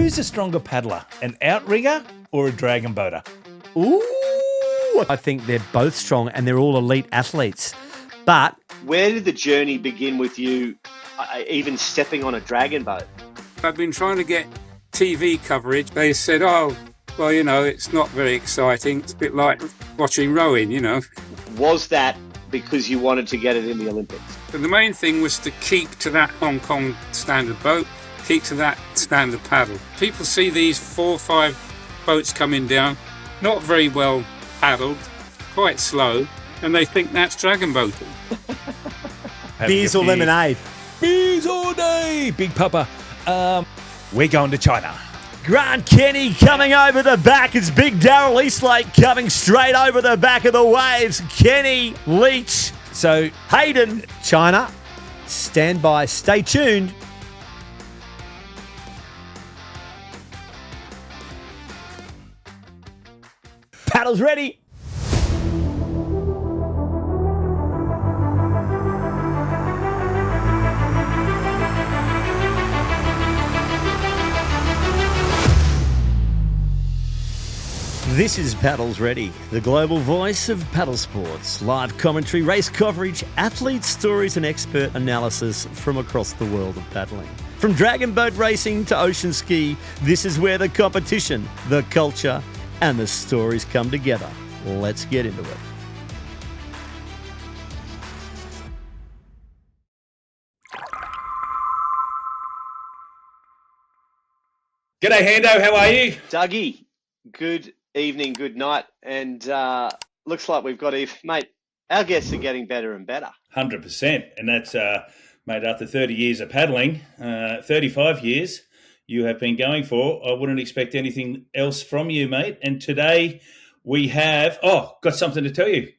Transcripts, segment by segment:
Who's a stronger paddler, an outrigger or a dragon boater? Ooh, I think they're both strong and they're all elite athletes. But where did the journey begin with you even stepping on a dragon boat? I've been trying to get TV coverage. They said, oh, well, you know, it's not very exciting. It's a bit like watching rowing, you know. Was that because you wanted to get it in the Olympics? And the main thing was to keep to that Hong Kong standard boat, keep to that standard paddle. People see these 4 or 5 boats coming down, not very well paddled, quite slow, and they think that's dragon boating. beers or lemonade? Beers all day, Big Papa. We're going to China. Grant Kenny coming over the back. It's Big Daryl Eastlake coming straight over the back of the waves. Kenny, Leach, So, Hayden, China. Stand by, stay tuned. Paddles ready. This is Paddles Ready, the global voice of paddle sports. Live commentary, race coverage, athlete stories and expert analysis from across the world of paddling. From dragon boat racing to ocean ski, this is where the competition, the culture and the stories come together. Let's get into it. G'day, Hando. How are you? Dougie, good evening, good night, and looks like we've got mate. Our guests are getting better and better. 100%. And that's, mate, after 30 years of paddling, 35 years you have been going for. I wouldn't expect anything else from you, mate. And today we have, got something to tell you.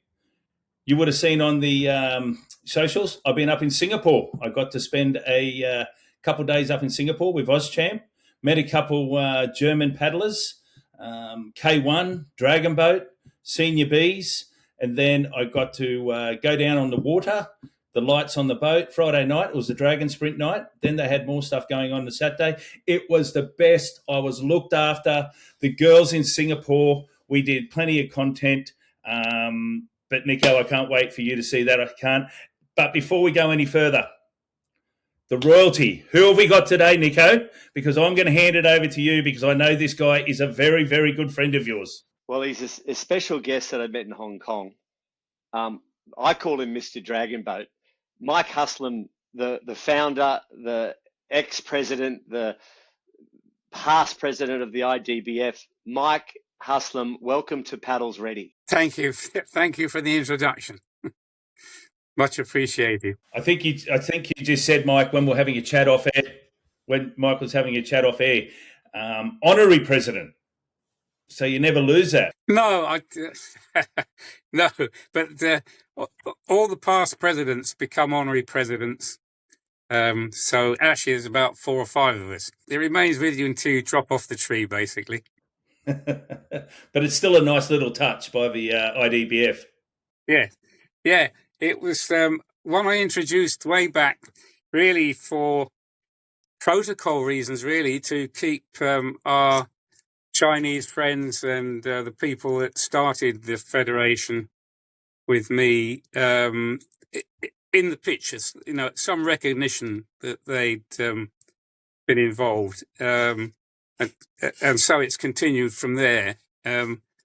You would have seen on the socials, I've been up in Singapore. I got to spend a couple of days up in Singapore with Auschamp. Met a couple German paddlers, K1, Dragon Boat, Senior Bs, and then I got to go down on the water, the lights on the boat. Friday night, it was the Dragon Sprint night. Then they had more stuff going on the Saturday. It was the best. I was looked after. The girls in Singapore, we did plenty of content. But, Nico, I can't wait for you to see that. I can't. But before we go any further, the royalty. Who have we got today, Nico? Because I'm going to hand it over to you because I know this guy is a very, very good friend of yours. Well, he's a special guest that I met in Hong Kong. I call him Mr. Dragon Boat. Mike Haslam, the founder, the ex-president, the past president of the IDBF. Mike Haslam, welcome to Paddles Ready. Thank you. Thank you for the introduction. Much appreciated. I think you just said, Mike, when we're having a chat off air, when Mike was having a chat off air, honorary president. So you never lose that. No, no, but all the past presidents become honorary presidents. So actually there's about 4 or 5 of us. It remains with you until you drop off the tree, basically. But it's still a nice little touch by the IDBF. Yeah. It was one I introduced way back, really for protocol reasons, really, to keep our Chinese friends and the people that started the federation with me in the pictures, you know, some recognition that they'd been involved. And so it's continued from there.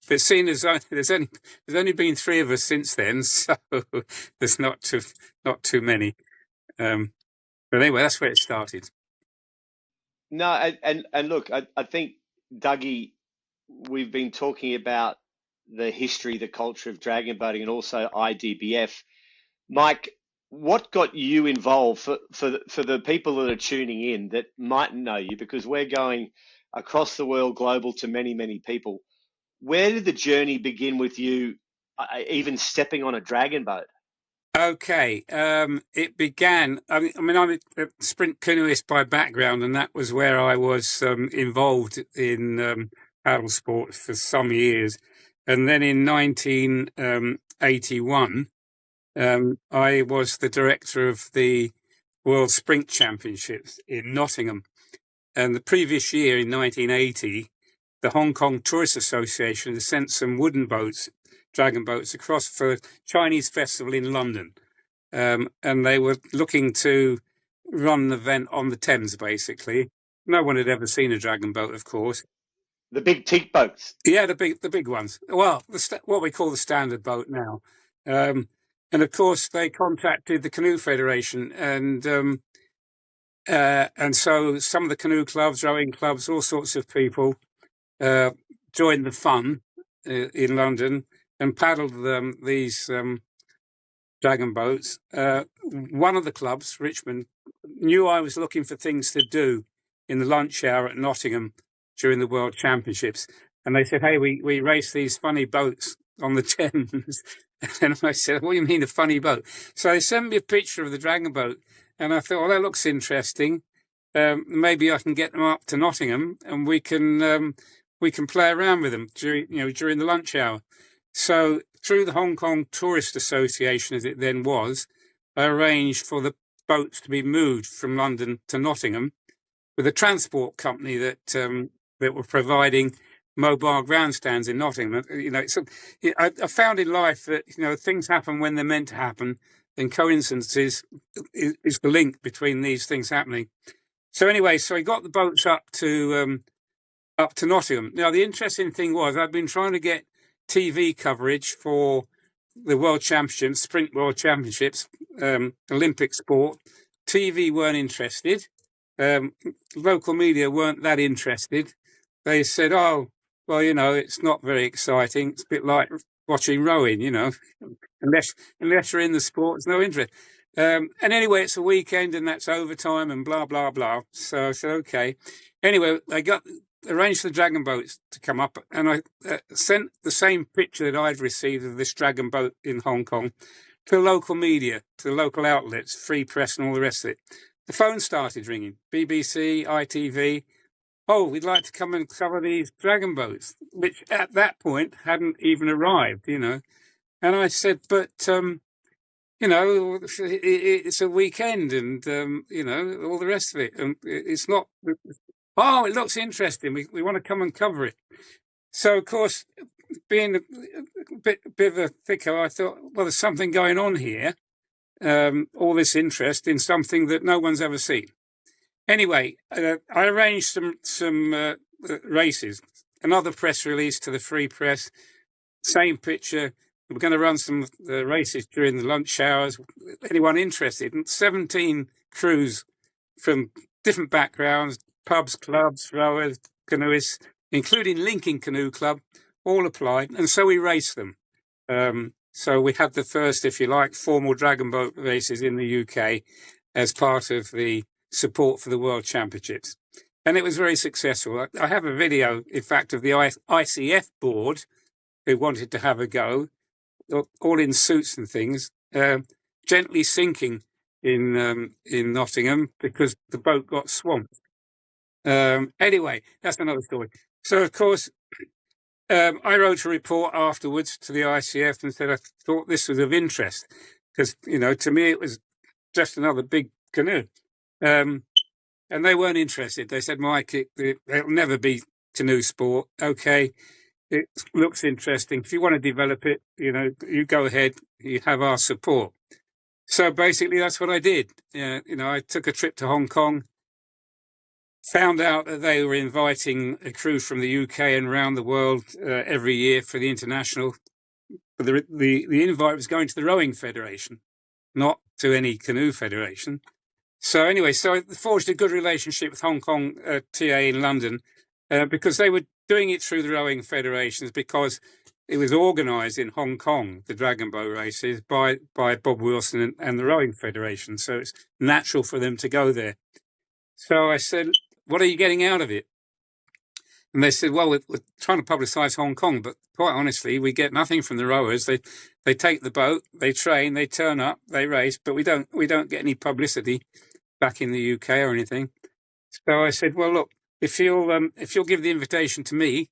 But seeing as there's only been 3 of us since then, so there's not too many. But anyway, that's where it started. No, and look, I think, Dougie, we've been talking about the history, the culture of dragon boating, and also IDBF. Mike, what got you involved for the people that are tuning in that mightn't know you, because we're going across the world, global, to many, many people. Where did the journey begin with you even stepping on a dragon boat? Okay, it began. I mean, I'm a sprint canoeist by background, and that was where I was involved in paddle sport for some years. And then in 1981, I was the director of the World Sprint Championships in Nottingham. And the previous year, in 1980, the Hong Kong Tourist Association had sent some wooden boats, dragon boats, across for a Chinese festival in London. And they were looking to run an event on the Thames, basically. No one had ever seen a dragon boat, of course. The big teak boats. Yeah, the big ones. Well, what we call the standard boat now. And of course, they contacted the Canoe Federation, and so some of the canoe clubs, rowing clubs, all sorts of people joined the fun in London and paddled these dragon boats. One of the clubs, Richmond, knew I was looking for things to do in the lunch hour at Nottingham during the World Championships. And they said, hey, we race these funny boats on the Thames. And I said, what do you mean a funny boat? So they sent me a picture of the dragon boat. And I thought, well, that looks interesting. Maybe I can get them up to Nottingham and we can play around with them during the lunch hour. So through the Hong Kong Tourist Association, as it then was, I arranged for the boats to be moved from London to Nottingham with a transport company that were providing mobile grandstands in Nottingham. I found in life that things happen when they're meant to happen, and coincidence is the link between these things happening. So anyway, I got the boats up to Nottingham. Now the interesting thing was I'd been trying to get TV coverage for the World Championships, Sprint World Championships, Olympic sport. TV weren't interested. Local media weren't that interested. They said, oh, well, it's not very exciting. It's a bit like watching rowing, unless you're in the sport, there's no interest. And anyway, it's a weekend and that's overtime and blah, blah, blah. So I said, okay. Anyway, I arranged the dragon boats to come up, and I sent the same picture that I'd received of this dragon boat in Hong Kong to the local media, to the local outlets, Free Press and all the rest of it. The phone started ringing, BBC, ITV. Oh, we'd like to come and cover these dragon boats, which at that point hadn't even arrived, And I said, but, it's a weekend and, all the rest of it. And it's not, oh, it looks interesting. We want to come and cover it. So, of course, being a bit of a thicker, I thought, well, there's something going on here. All this interest in something that no one's ever seen. Anyway, I arranged some races, another press release to the Free Press, same picture. We're going to run some races during the lunch hours. Anyone interested? And 17 crews from different backgrounds, pubs, clubs, rowers, canoeists, including Linking Canoe Club, all applied. And so we raced them. So we had the first, if you like, formal dragon boat races in the UK as part of the support for the World Championships. And it was very successful. I have a video, in fact, of the ICF board who wanted to have a go, all in suits and things, gently sinking in Nottingham because the boat got swamped. Anyway, that's another story. So, of course, I wrote a report afterwards to the ICF and said I thought this was of interest because, to me it was just another big canoe. And they weren't interested. They said, Mike, it'll never be canoe sport. Okay, it looks interesting. If you want to develop it, you go ahead. You have our support. So basically that's what I did. I took a trip to Hong Kong, found out that they were inviting a crew from the UK and around the world every year for the international. But the invite was going to the Rowing Federation, not to any canoe federation. So anyway, I forged a good relationship with Hong Kong TA in London because they were doing it through the Rowing Federations because it was organised in Hong Kong, the dragon boat races, by Bob Wilson and the Rowing Federation. So it's natural for them to go there. So I said, what are you getting out of it? And they said, well, we're trying to publicise Hong Kong, but quite honestly, we get nothing from the rowers. They take the boat, they train, they turn up, they race, but we don't get any publicity back in the UK or anything. So I said, well, look, if you'll give the invitation to me,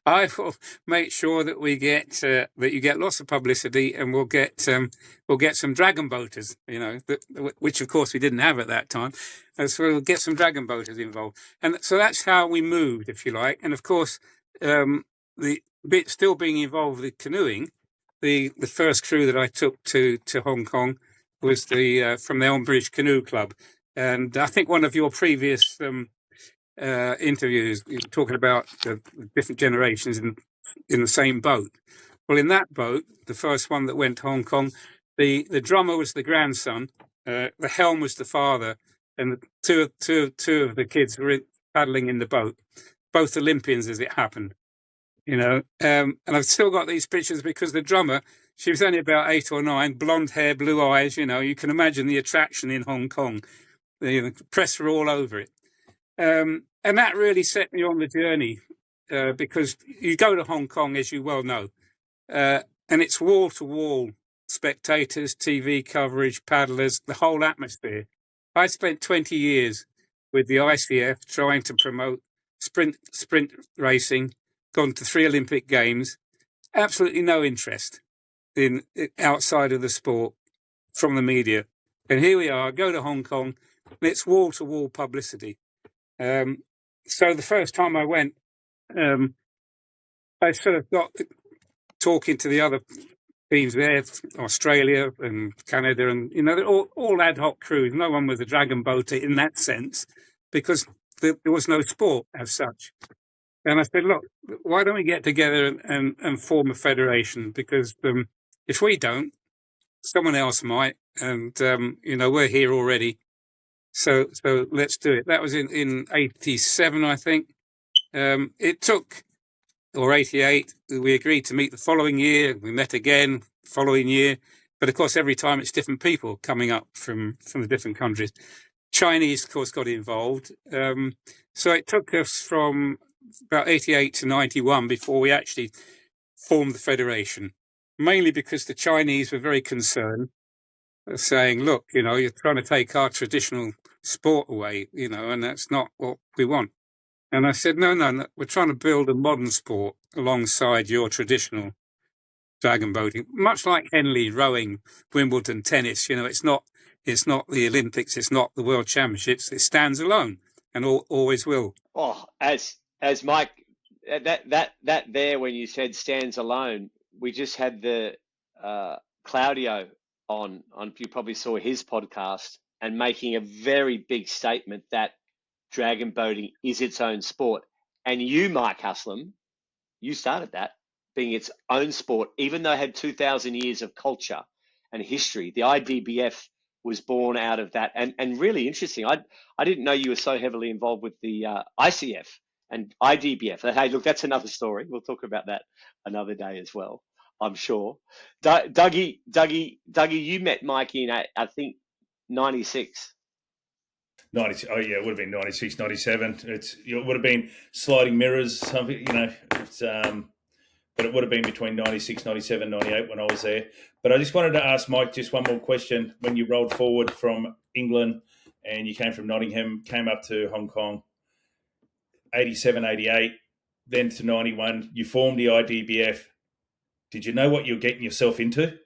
I will make sure that we get that you get lots of publicity, and we'll get some dragon boaters, which of course we didn't have at that time. And so we'll get some dragon boaters involved, and so that's how we moved, if you like. And of course, the bit still being involved with canoeing, the first crew that I took to Hong Kong was from the Elmbridge Canoe Club, and I think one of your previous interviews, you were talking about the different generations in the same boat. Well, in that boat, the first one that went to Hong Kong, the drummer was the grandson, the helm was the father, and the two of the kids were paddling in the boat, both Olympians as it happened. And I've still got these pictures because the drummer, she was only about 8 or 9, blonde hair, blue eyes. You can imagine the attraction in Hong Kong. The press were all over it. And that really set me on the journey because you go to Hong Kong, as you well know, and it's wall-to-wall spectators, TV coverage, paddlers, the whole atmosphere. I spent 20 years with the ICF trying to promote sprint racing, gone to 3 Olympic Games, absolutely no interest in outside of the sport from the media. And here we are, go to Hong Kong, and it's wall-to-wall publicity. So the first time I went, I sort of got talking to the other teams there, Australia and Canada, and they're all ad hoc crews. No one was a dragon boater in that sense, because there was no sport as such. And I said, look, why don't we get together and form a federation? Because if we don't, someone else might, and we're here already. So let's do it. That was in 87, I think. It took, or 88, we agreed to meet the following year. We met again following year. But of course, every time it's different people coming up from the different countries. Chinese, of course, got involved. So it took us from about 88 to 91 before we actually formed the federation, mainly because the Chinese were very concerned, saying, look, you're trying to take our traditional sport away, and that's not what we want. And I said, no, we're trying to build a modern sport alongside your traditional dragon boating, much like Henley, rowing, Wimbledon, tennis. It's not the Olympics, it's not the World Championships. It stands alone and always will. Oh, as Mike, that there when you said stands alone, we just had the Claudio on. You probably saw his podcast, and making a very big statement that dragon boating is its own sport. And you, Mike Haslam, you started that being its own sport, even though it had 2,000 years of culture and history. The IDBF was born out of that. And really interesting, I didn't know you were so heavily involved with the ICF and IDBF. Hey, look, that's another story. We'll talk about that another day as well, I'm sure. Dougie, you met Mike in, I think, 96. 90, oh yeah, it would have been 96, 97. It would have been sliding mirrors, something, but it would have been between 96, 97, 98 when I was there. But I just wanted to ask Mike just one more question. When you rolled forward from England and you came from Nottingham, came up to Hong Kong, 87, 88, then to 91, you formed the IDBF. Did you know what you were getting yourself into?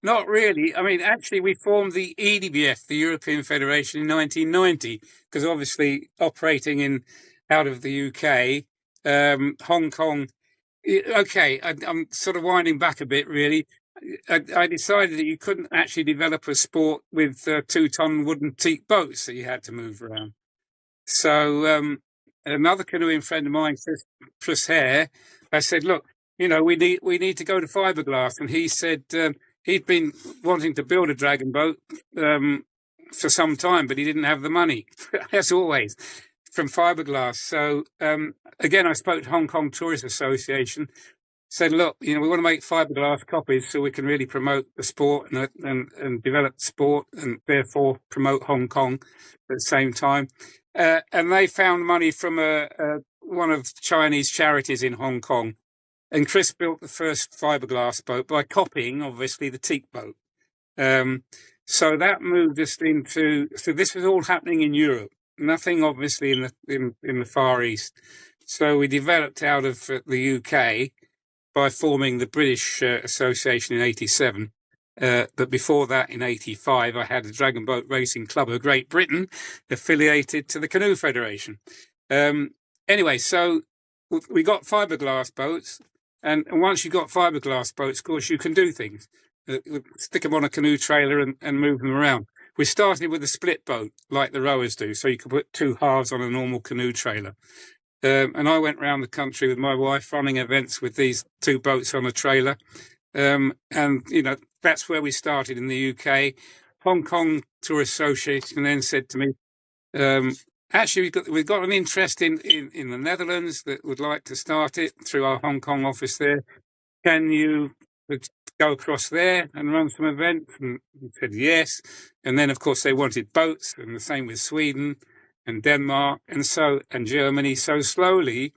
Not really. I mean, actually, we formed the EDBF, the European Federation, in 1990, because obviously operating out of the UK, Hong Kong. Okay, I'm sort of winding back a bit, really. I decided that you couldn't actually develop a sport with 2-ton wooden teak boats that you had to move around. So another canoeing friend of mine, Chris Hare, I said, look, we need to go to fiberglass. And he said he'd been wanting to build a dragon boat for some time, but he didn't have the money, as always, from fiberglass. So again, I spoke to Hong Kong Tourist Association, said, look, we want to make fiberglass copies so we can really promote the sport and develop the sport and therefore promote Hong Kong at the same time. And they found money from one of the Chinese charities in Hong Kong. And Chris built the first fiberglass boat by copying, obviously, the teak boat. So that moved us into. So this was all happening in Europe. Nothing, obviously, in the Far East. So we developed out of the UK by forming the British Association in '87. But before that, in '85, I had a Dragon Boat Racing Club of Great Britain affiliated to the Canoe Federation. Anyway, so we got fiberglass boats. And once you've got fiberglass boats, of course, you can do things. Stick them on a canoe trailer and move them around. We started with a split boat, like the rowers do, so you could put two halves on a normal canoe trailer. And I went around the country with my wife running events with these two boats on a trailer. And, that's where we started in the UK. Hong Kong Tourist Association then said to me, actually, we've got an interest in the Netherlands that would like to start it through our Hong Kong office there. Can you go across there and run some events? And we said yes. And then, of course, they wanted boats, and the same with Sweden and Denmark and Germany. So slowly,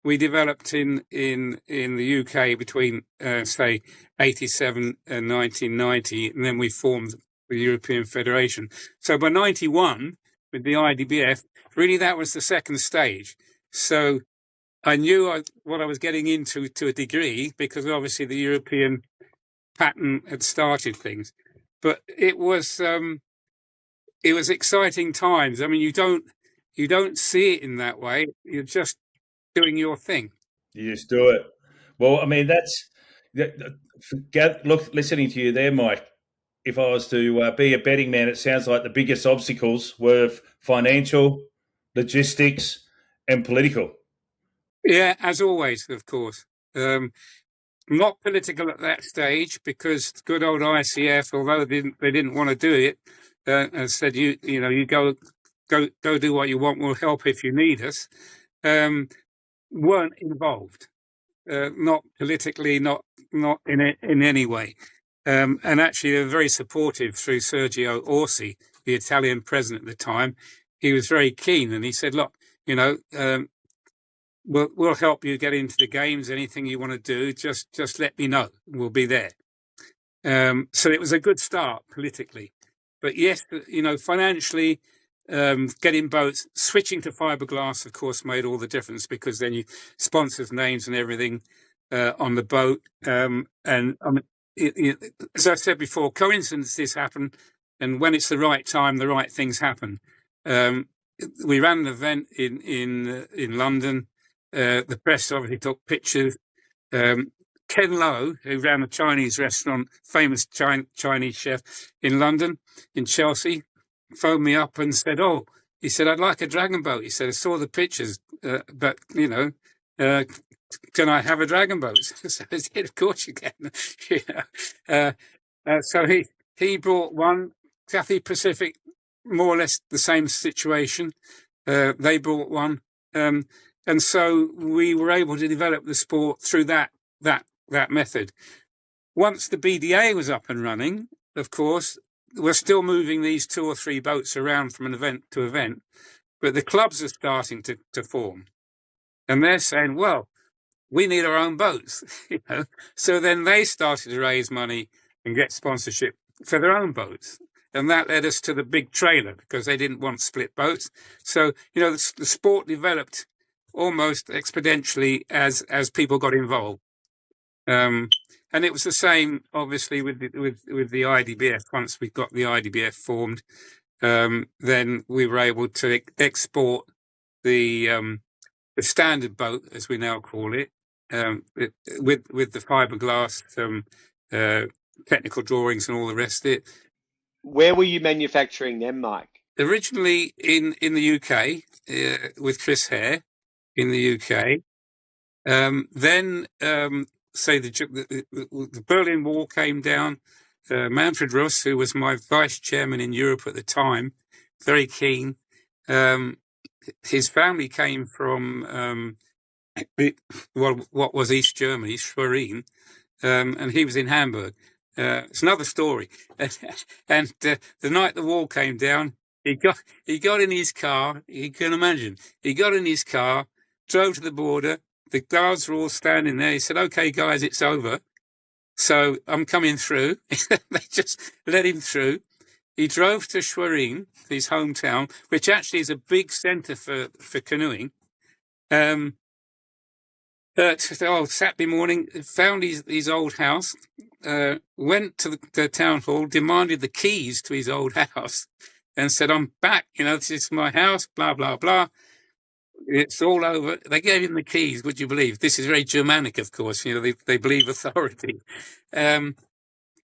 we developed in the UK between say 87 and 1990, and then we formed the European Federation. So by 91, with the IDBF, really that was the second stage. So I knew what I was getting into to a degree, because obviously the European pattern had started things. But it was exciting times. I mean, you don't see it in that way. You're just doing your thing. You just do it. Well, I mean, look, listening to you there, Mike, if I was to be a betting man, it sounds like the biggest obstacles were financial, logistics, and political. Yeah, as always, of course. Not political at that stage, because good old ICF, although they didn't want to do it, said you go do what you want. We'll help if you need us. Weren't involved, not politically, not in any way. And actually, they were very supportive through Sergio Orsi, the Italian president at the time. He was very keen, and he said, "Look, we'll help you get into the games. Anything you want to do, just let me know. We'll be there." So it was a good start politically, but yes, financially, getting boats, switching to fiberglass, of course, made all the difference, because then you sponsors names and everything on the boat. And as I said before, coincidences happen, and when it's the right time, the right things happen. We ran an event in London. The press obviously took pictures. Ken Lowe, who ran a Chinese restaurant, famous Chinese chef in London, in Chelsea, phoned me up and said, he said, "I'd like a dragon boat." He said, "I saw the pictures, but, can I have a dragon boat?" So I said, "Of course you can." So he brought one. Cathay Pacific, more or less the same situation. They brought one. And so we were able to develop the sport through that method. Once the BDA was up and running, of course, we're still moving these 2 or 3 boats around from an event to event, but the clubs are starting to form. And they're saying, well, we need our own boats. So then they started to raise money and get sponsorship for their own boats. And that led us to the big trailer, because they didn't want split boats. So, the sport developed almost exponentially as people got involved. And it was the same, obviously, with the IDBF. Once we got the IDBF formed, then we were able to export the standard boat, as we now call it, with the fiberglass, technical drawings and all the rest of it. Where were you manufacturing them, Mike? Originally in the UK, with Chris Hare in the UK. Then, say the Berlin Wall came down. Manfred Russ, who was my vice chairman in Europe at the time, very keen. His family came from what was East Germany, Schwerin, and he was in Hamburg. It's another story. And the night the wall came down, he got in his car. You can imagine. He got in his car, drove to the border. The guards were all standing there. He said, "Okay, guys, it's over. So I'm coming through." They just let him through. he drove to Schwerin, his hometown, which actually is a big centre for canoeing. Saturday morning, found his old house, went to the town hall, demanded the keys to his old house, and said, "I'm back. This is my house. Blah blah blah. It's all over." They gave him the keys. Would you believe? This is very Germanic, of course. They believe authority.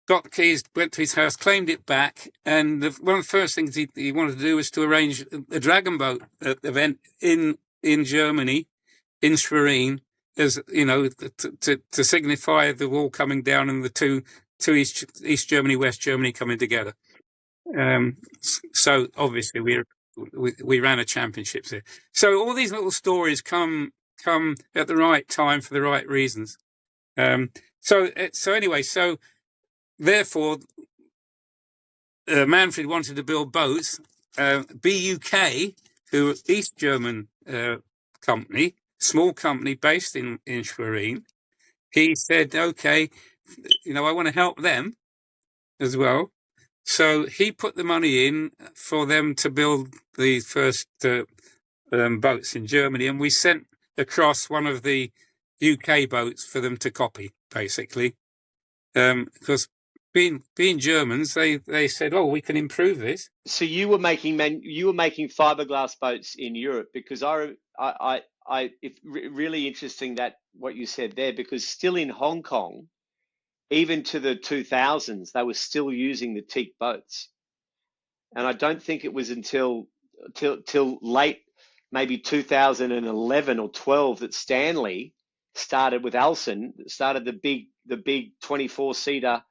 Got the keys, went to his house, claimed it back, and one of the first things he wanted to do was to arrange a dragon boat event in Germany, in Schwerin, as to signify the wall coming down and the two East Germany, West Germany coming together. So obviously we ran a championships here. So all these little stories come at the right time for the right reasons. Therefore, Manfred wanted to build boats. BUK, who are East German company, small company based in Schwerin, he said, "Okay, I want to help them as well." So he put the money in for them to build the first boats in Germany, and we sent across one of the UK boats for them to copy, basically, because being Germans, they said, "Oh, we can improve this." So you were making fiberglass boats in Europe, because it's really interesting that what you said there, because still in Hong Kong, even to the 2000s, they were still using the teak boats, and I don't think it was until late, maybe 2011 or 12, that Stanley started with Alson, started the big 24-seater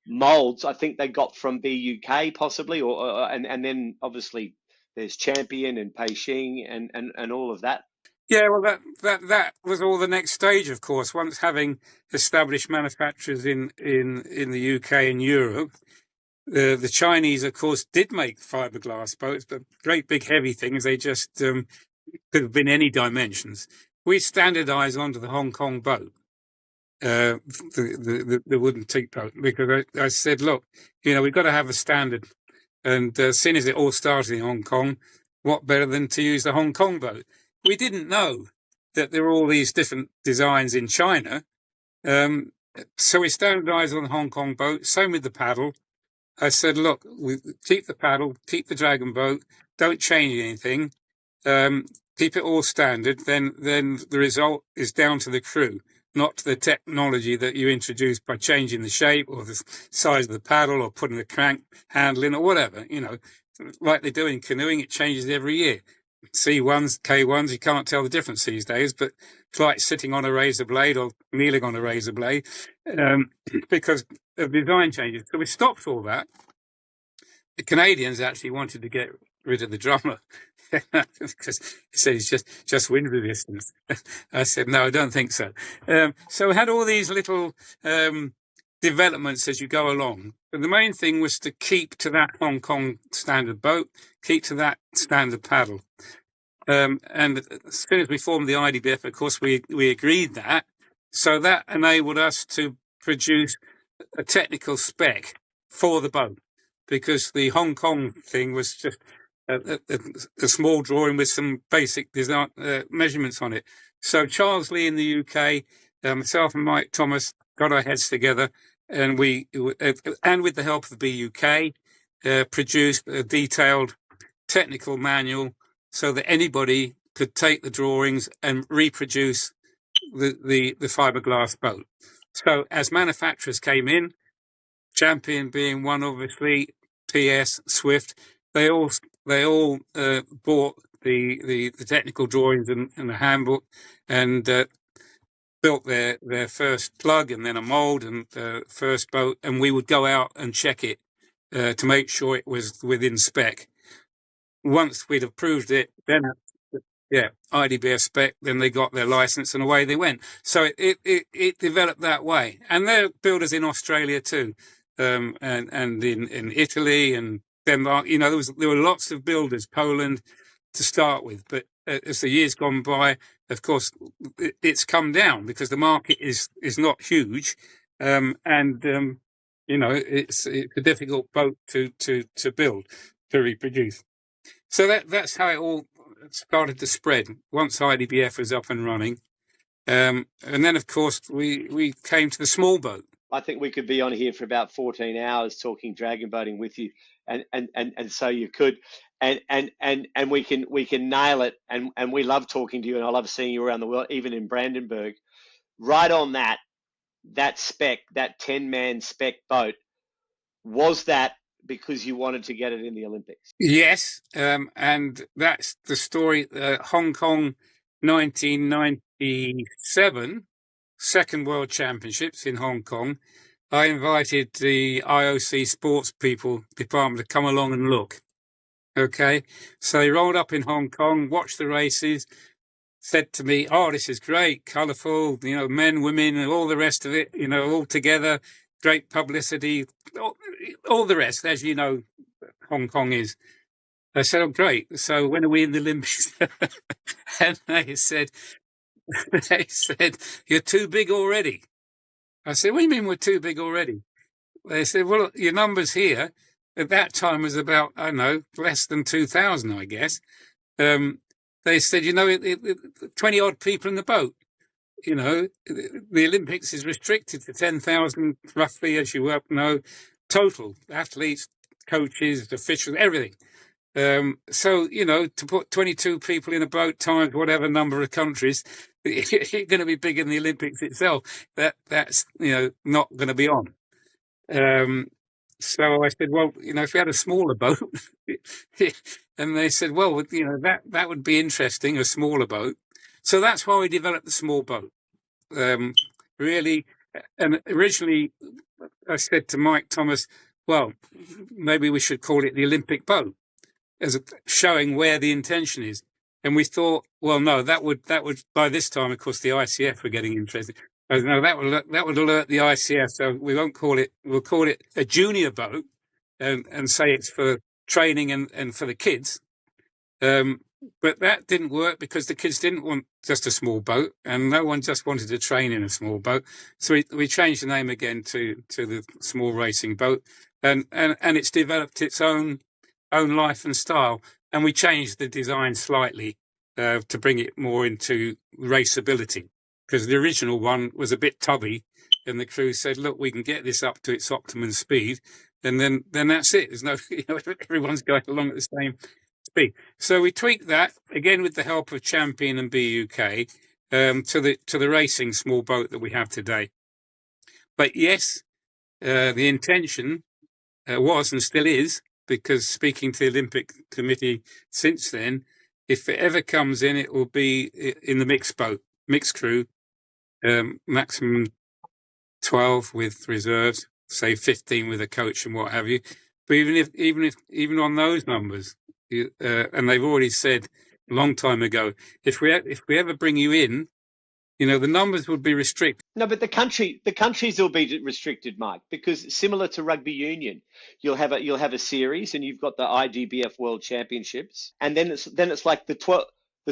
molds. I think they got from BUK possibly, and then obviously there's Champion and Peishing and all of that. Yeah, well, that was all the next stage, of course. Once having established manufacturers in the UK and Europe, the Chinese, of course, did make fiberglass boats, but great big heavy things. They just could have been any dimensions. We standardised onto the Hong Kong boat, the wooden teak boat, because I said, look, we've got to have a standard, and seeing as it all started in Hong Kong, what better than to use the Hong Kong boat? We didn't know that there were all these different designs in China. So we standardized on the Hong Kong boat, same with the paddle. I said, look, we keep the paddle, keep the dragon boat, don't change anything, keep it all standard, then the result is down to the crew, not to the technology that you introduce by changing the shape or the size of the paddle or putting the crank handle in or whatever. Like they do in canoeing, it changes every year. C1s, K1s, you can't tell the difference these days, but it's like sitting on a razor blade or kneeling on a razor blade, because of design changes. So we stopped all that. The Canadians actually wanted to get rid of the drummer because he said he's just wind resistance. I said, no, I don't think so. So we had all these little developments as you go along. But the main thing was to keep to that Hong Kong standard boat, keep to that standard paddle. And as soon as we formed the IDBF, of course, we agreed that. So that enabled us to produce a technical spec for the boat, because the Hong Kong thing was just a small drawing with some basic design measurements on it. So Charles Lee in the UK, myself and Mike Thomas got our heads together, and we, and with the help of the BUK, produced a detailed technical manual so that anybody could take the drawings and reproduce the fiberglass boat. So as manufacturers came in, Champion being one, obviously, PS, Swift, they all bought the technical drawings and the handbook, and built their first plug and then a mold and first boat, and we would go out and check it to make sure it was within spec. Once we'd approved it, then IDBF spec, then they got their license and away they went. So it developed that way. And there are builders in Australia too, and in Italy and Denmark. There were lots of builders, Poland to start with, but as the years gone by, of course, it's come down because the market is not huge, and it's a difficult boat to build, to reproduce. So that's how it all started to spread once IDBF was up and running. And then, of course, we came to the small boat. I think we could be on here for about 14 hours talking dragon boating with you, and so you could, and we can nail it, and we love talking to you, and I love seeing you around the world, even in Brandenburg. Right on that spec, that 10-man spec boat, was that because you wanted to get it in the Olympics? Yes, and that's the story. Hong Kong, 1997. Second World Championships in Hong Kong. I invited the IOC sports people department to come along and look. Okay, so they rolled up in Hong Kong, watched the races, said to me, "Oh, this is great, colourful, men, women, and all the rest of it, all together, great publicity, all the rest, as you know, Hong Kong is." I said, "Oh, great. So when are we in the Olympics?" And they said, "You're too big already." I said, "What do you mean we're too big already?" They said, "Well, your numbers here at that time was about, I don't know, less than 2,000, I guess." They said, 20 odd people in the boat. The Olympics is restricted to 10,000 roughly, as you well know, total athletes, coaches, officials, everything. So, to put 22 people in a boat times whatever number of countries, you're going to be bigger than the Olympics itself. That's not going to be on. So I said, well, if we had a smaller boat, and they said, well, that would be interesting, a smaller boat. So that's why we developed the small boat. Really, and originally I said to Mike Thomas, well, maybe we should call it the Olympic boat, as showing where the intention is. And we thought, well, no, that would by this time, of course, the ICF were getting interested. No, that would alert the ICF. So we won't call it. We'll call it a junior boat, and say it's for training and for the kids. But that didn't work because the kids didn't want just a small boat, and no one just wanted to train in a small boat. So we changed the name again to the small racing boat, and it's developed its own life and style. And we changed the design slightly to bring it more into raceability, because the original one was a bit tubby, and the crew said, "Look, we can get this up to its optimum speed, and then that's it. There's no, everyone's going along at the same speed." So we tweaked that again with the help of Champion and BUK to the racing small boat that we have today. But yes, the intention was and still is, because speaking to the Olympic Committee since then, if it ever comes in, it will be in the mixed boat, mixed crew, maximum 12 with reserves, say 15 with a coach and what have you. But even on those numbers, and they've already said a long time ago, if we ever bring you in, the numbers would be restricted. No, but the countries will be restricted, Mike, because similar to rugby union, you'll have a series, and you've got the IDBF World Championships, and then it's like the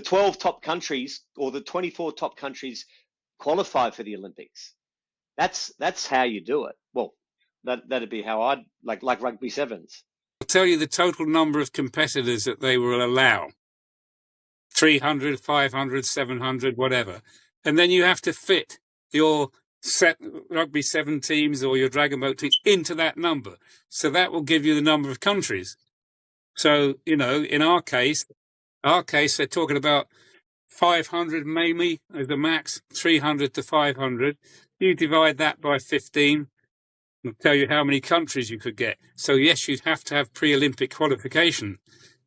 12 top countries or the 24 top countries qualify for the Olympics. That's how you do it. Well, that'd be how I'd like rugby sevens. I'll tell you the total number of competitors that they will allow: 300, 500, 700, whatever. And then you have to fit your rugby 7 teams or your dragon boat teams into that number. So that will give you the number of countries. So, in our case, they're talking about 500 maybe as the max, 300 to 500. You divide that by 15, it'll tell you how many countries you could get. So yes, you'd have to have pre-Olympic qualification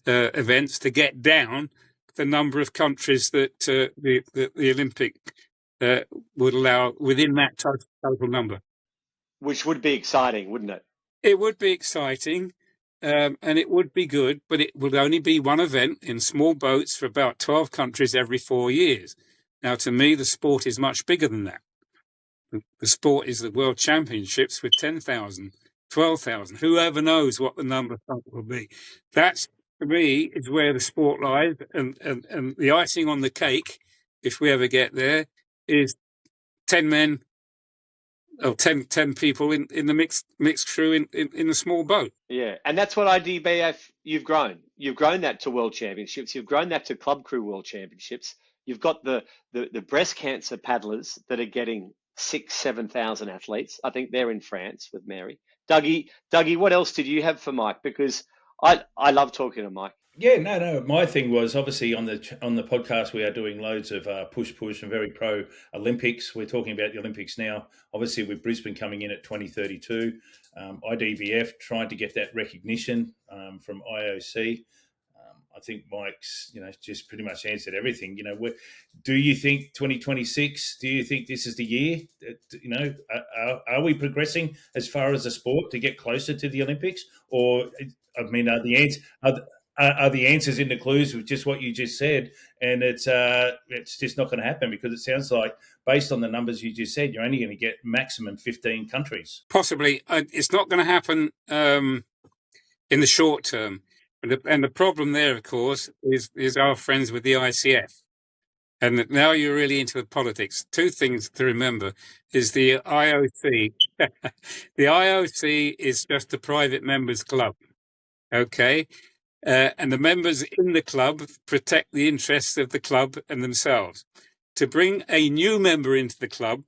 events to get down the number of countries that the Olympic would allow within that total number. Which would be exciting, wouldn't it? It would be exciting, and it would be good, but it would only be one event in small boats for about 12 countries every 4 years. Now, to me, the sport is much bigger than that. The sport is the World Championships with 10,000, 12,000. Whoever knows what the number will be. That's, for me, is where the sport lies, and the icing on the cake, if we ever get there, is 10 men 10 people in the mixed crew in a small boat. Yeah, and that's what IDBF you've grown. You've grown that to world championships. You've grown that to club crew world championships. You've got the breast cancer paddlers that are getting 7,000 athletes. I think they're in France with Mary. Dougie, what else did you have for Mike? Because I love talking to Mike. Yeah, no. My thing was obviously on the podcast we are doing loads of push and very pro Olympics. We're talking about the Olympics now. Obviously, with Brisbane coming in at 2032, IDBF trying to get that recognition from IOC. I think Mike's just pretty much answered everything. Do you think 2026? Do you think this is the year? Are we progressing as far as a sport to get closer to the Olympics, or are the answers in the clues with just what you just said, and it's just not going to happen? Because it sounds like, based on the numbers you just said, you're only going to get maximum 15 countries. Possibly. It's not going to happen in the short term. And the problem there, of course, is our friends with the ICF. And now you're really into the politics. Two things to remember is the IOC. The IOC is just a private members club. Okay? And the members in the club protect the interests of the club and themselves. To bring a new member into the club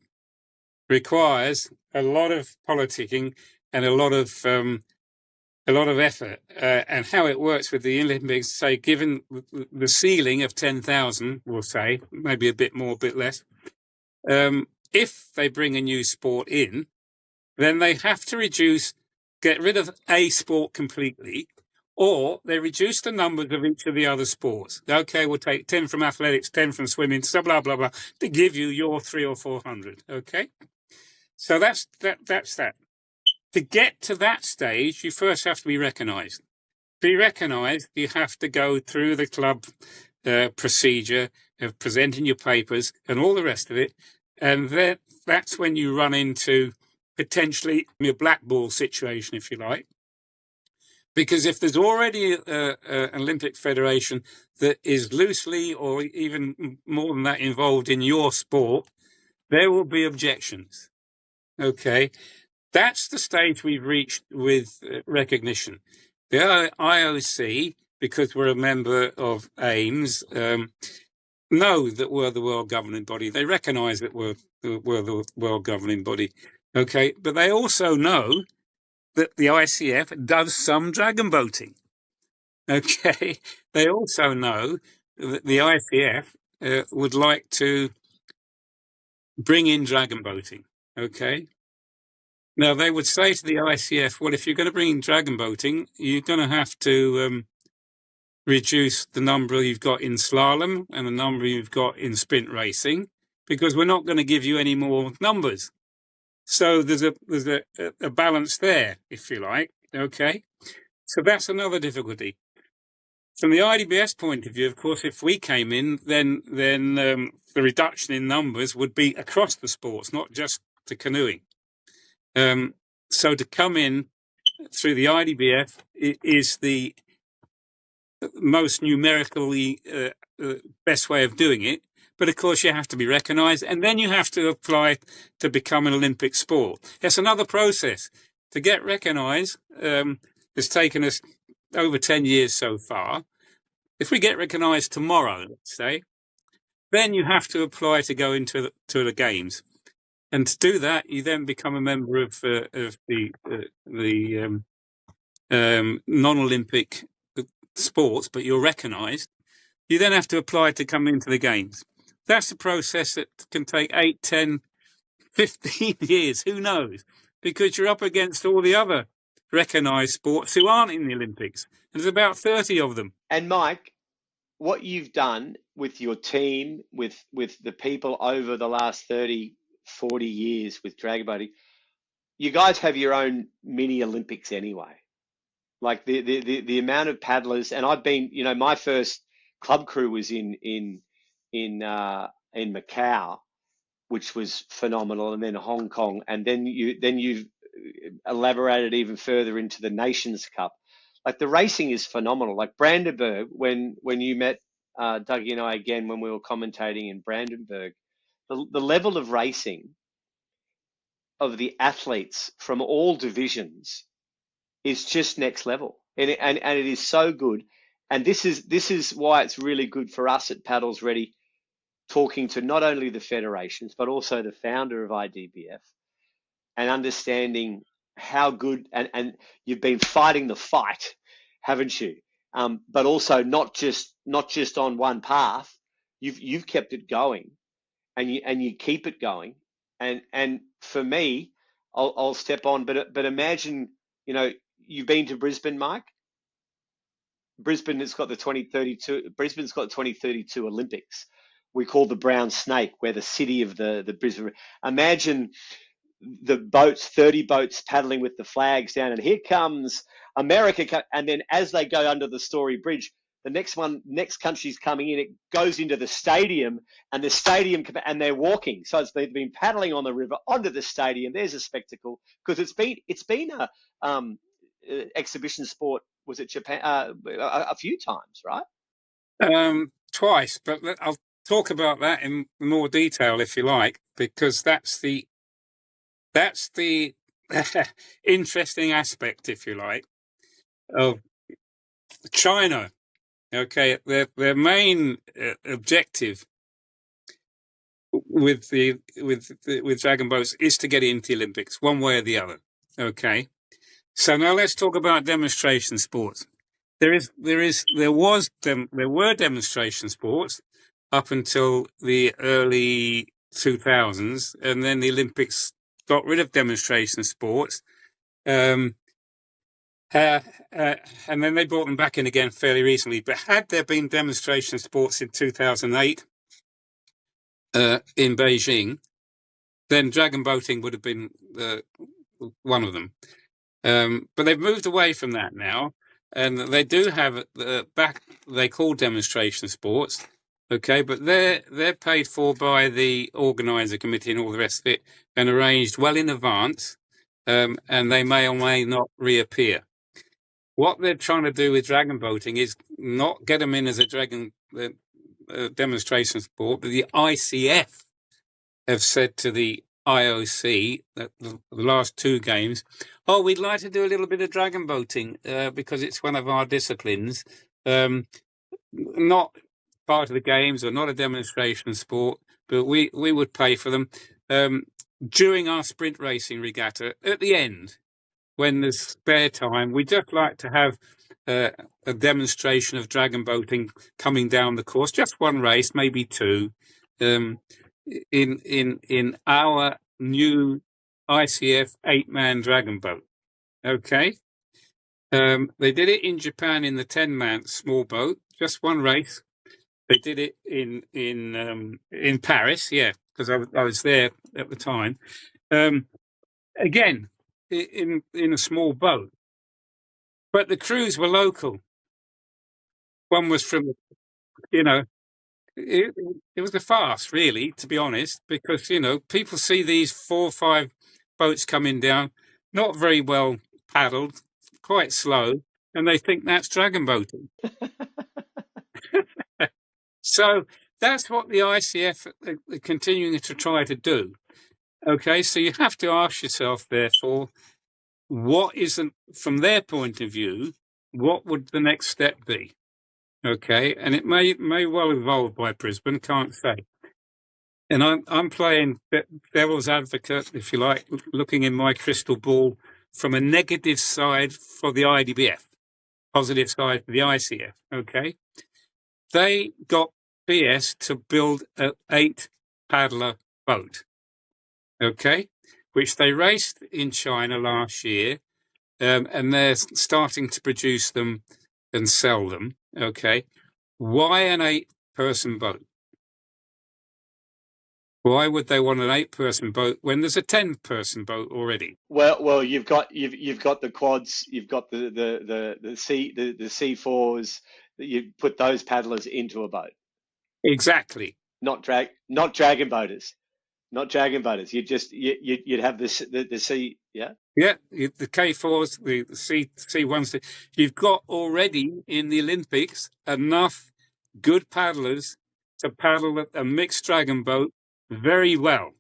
requires a lot of politicking and a lot of effort. And how it works with the Olympics, say, given the ceiling of 10,000, we'll say, maybe a bit more, a bit less, if they bring a new sport in, then they have to get rid of a sport completely, or they reduce the numbers of each of the other sports. Okay, we'll take 10 from athletics, 10 from swimming, so blah, blah, blah, to give you your 300 or 400, okay? So that's that. To get to that stage, you first have to be recognised. To be recognised, you have to go through the club procedure of presenting your papers and all the rest of it. And that's when you run into potentially a blackball situation, if you like. Because if there's already an Olympic Federation that is loosely or even more than that involved in your sport, there will be objections. Okay? That's the stage we've reached with recognition. The IOC, because we're a member of AIMS, know that we're the world governing body. They recognise that we're the world governing body. Okay, but they also know that the ICF does some dragon boating. Okay, they also know that the ICF would like to bring in dragon boating. Okay. Now, they would say to the ICF, well, if you're going to bring in dragon boating, you're going to have to reduce the number you've got in slalom and the number you've got in sprint racing, because we're not going to give you any more numbers. So there's a balance there, if you like. Okay. So that's another difficulty. From the IDBS point of view, of course, if we came in, then the reduction in numbers would be across the sports, not just to canoeing. So to come in through the IDBF is the most numerically best way of doing it. But of course, you have to be recognised, and then you have to apply to become an Olympic sport. It's another process. To get recognised, it's taken us over 10 years so far. If we get recognised tomorrow, let's say, then you have to apply to go into the games. And to do that, you then become a member of the non-Olympic sports, but you're recognised. You then have to apply to come into the games. That's a process that can take 8, 10, 15 years, who knows? Because you're up against all the other recognised sports who aren't in the Olympics. And there's about 30 of them. And Mike, what you've done with your team, with the people over the last 30, 40 years with dragon boating, you guys have your own mini Olympics anyway. Like the amount of paddlers, and I've been, my first club crew was in Macau, which was phenomenal, and then Hong Kong, and then you've elaborated even further into the Nations Cup. Like, the racing is phenomenal. Like Brandenburg, when you met Dougie and I again when we were commentating in Brandenburg, the level of racing of the athletes from all divisions is just next level, and it is so good. And this is why it's really good for us at Paddles Ready, talking to not only the federations but also the founder of IDBF, and understanding how good, and you've been fighting the fight, haven't you? But also not just on one path. You've kept it going, and you keep it going. And for me, I'll step on, but imagine, you've been to Brisbane, Mike. Brisbane has got the 2032. Brisbane's got the 2032 Olympics. We call the brown snake. We're the city of the Brisbane. Imagine the boats, 30 boats paddling with the flags down, and here comes America. And then as they go under the Story Bridge, the next country's coming in. It goes into the stadium, and they're walking. So they've been paddling on the river onto the stadium. There's a spectacle, because it's been a exhibition sport. Was it Japan a few times, right? Twice, but I'll talk about that in more detail if you like, because that's the interesting aspect, if you like, of China. Okay, their main objective with dragon boats is to get into the Olympics, one way or the other. Okay, so now let's talk about demonstration sports. There were demonstration sports up until the early 2000s, and then the Olympics got rid of demonstration sports. And then they brought them back in again fairly recently. But had there been demonstration sports in 2008 in Beijing, then dragon boating would have been one of them. But they've moved away from that now, and they do have back. They call demonstration sports, okay, but they're paid for by the organizer committee and all the rest of it, and arranged well in advance, and they may or may not reappear. What they're trying to do with dragon boating is not get them in as a dragon demonstration sport, but the ICF have said to the IOC that the last two games, we'd like to do a little bit of dragon boating because it's one of our disciplines, not part of the games or not a demonstration sport, but we would pay for them during our sprint racing regatta at the end. When there's spare time, we just like to have a demonstration of dragon boating coming down the course, just one race, maybe two, in our new ICF 8-man dragon boat. Okay, they did it in Japan in the 10-man small boat, just one race. They did it in Paris, yeah, because I was there at the time. Again, in a small boat, but the crews were local. One was from, it was a farce, really, to be honest, because people see these 4 or 5 boats coming down, not very well paddled, quite slow, and they think that's dragon boating. So that's what the ICF are continuing to try to do. Okay, so you have to ask yourself, therefore, what isn't, from their point of view, what would the next step be? Okay, and it may well evolve by Brisbane, can't say. And I'm playing devil's advocate, if you like, looking in my crystal ball from a negative side for the IDBF, positive side for the ICF. Okay, they got BS to build an 8-paddler boat. Okay, which they raced in China last year, and they're starting to produce them and sell them. Okay, why an 8-person boat? Why would they want an 8-person boat when there's a 10-person boat already? Well, you've got the quads, you've got the C4s. You put those paddlers into a boat. Exactly. Not dragon boaters. Not dragon boaters. You'd have the C, yeah. Yeah, the K4s, the C1s. You've got already in the Olympics enough good paddlers to paddle a mixed dragon boat very well.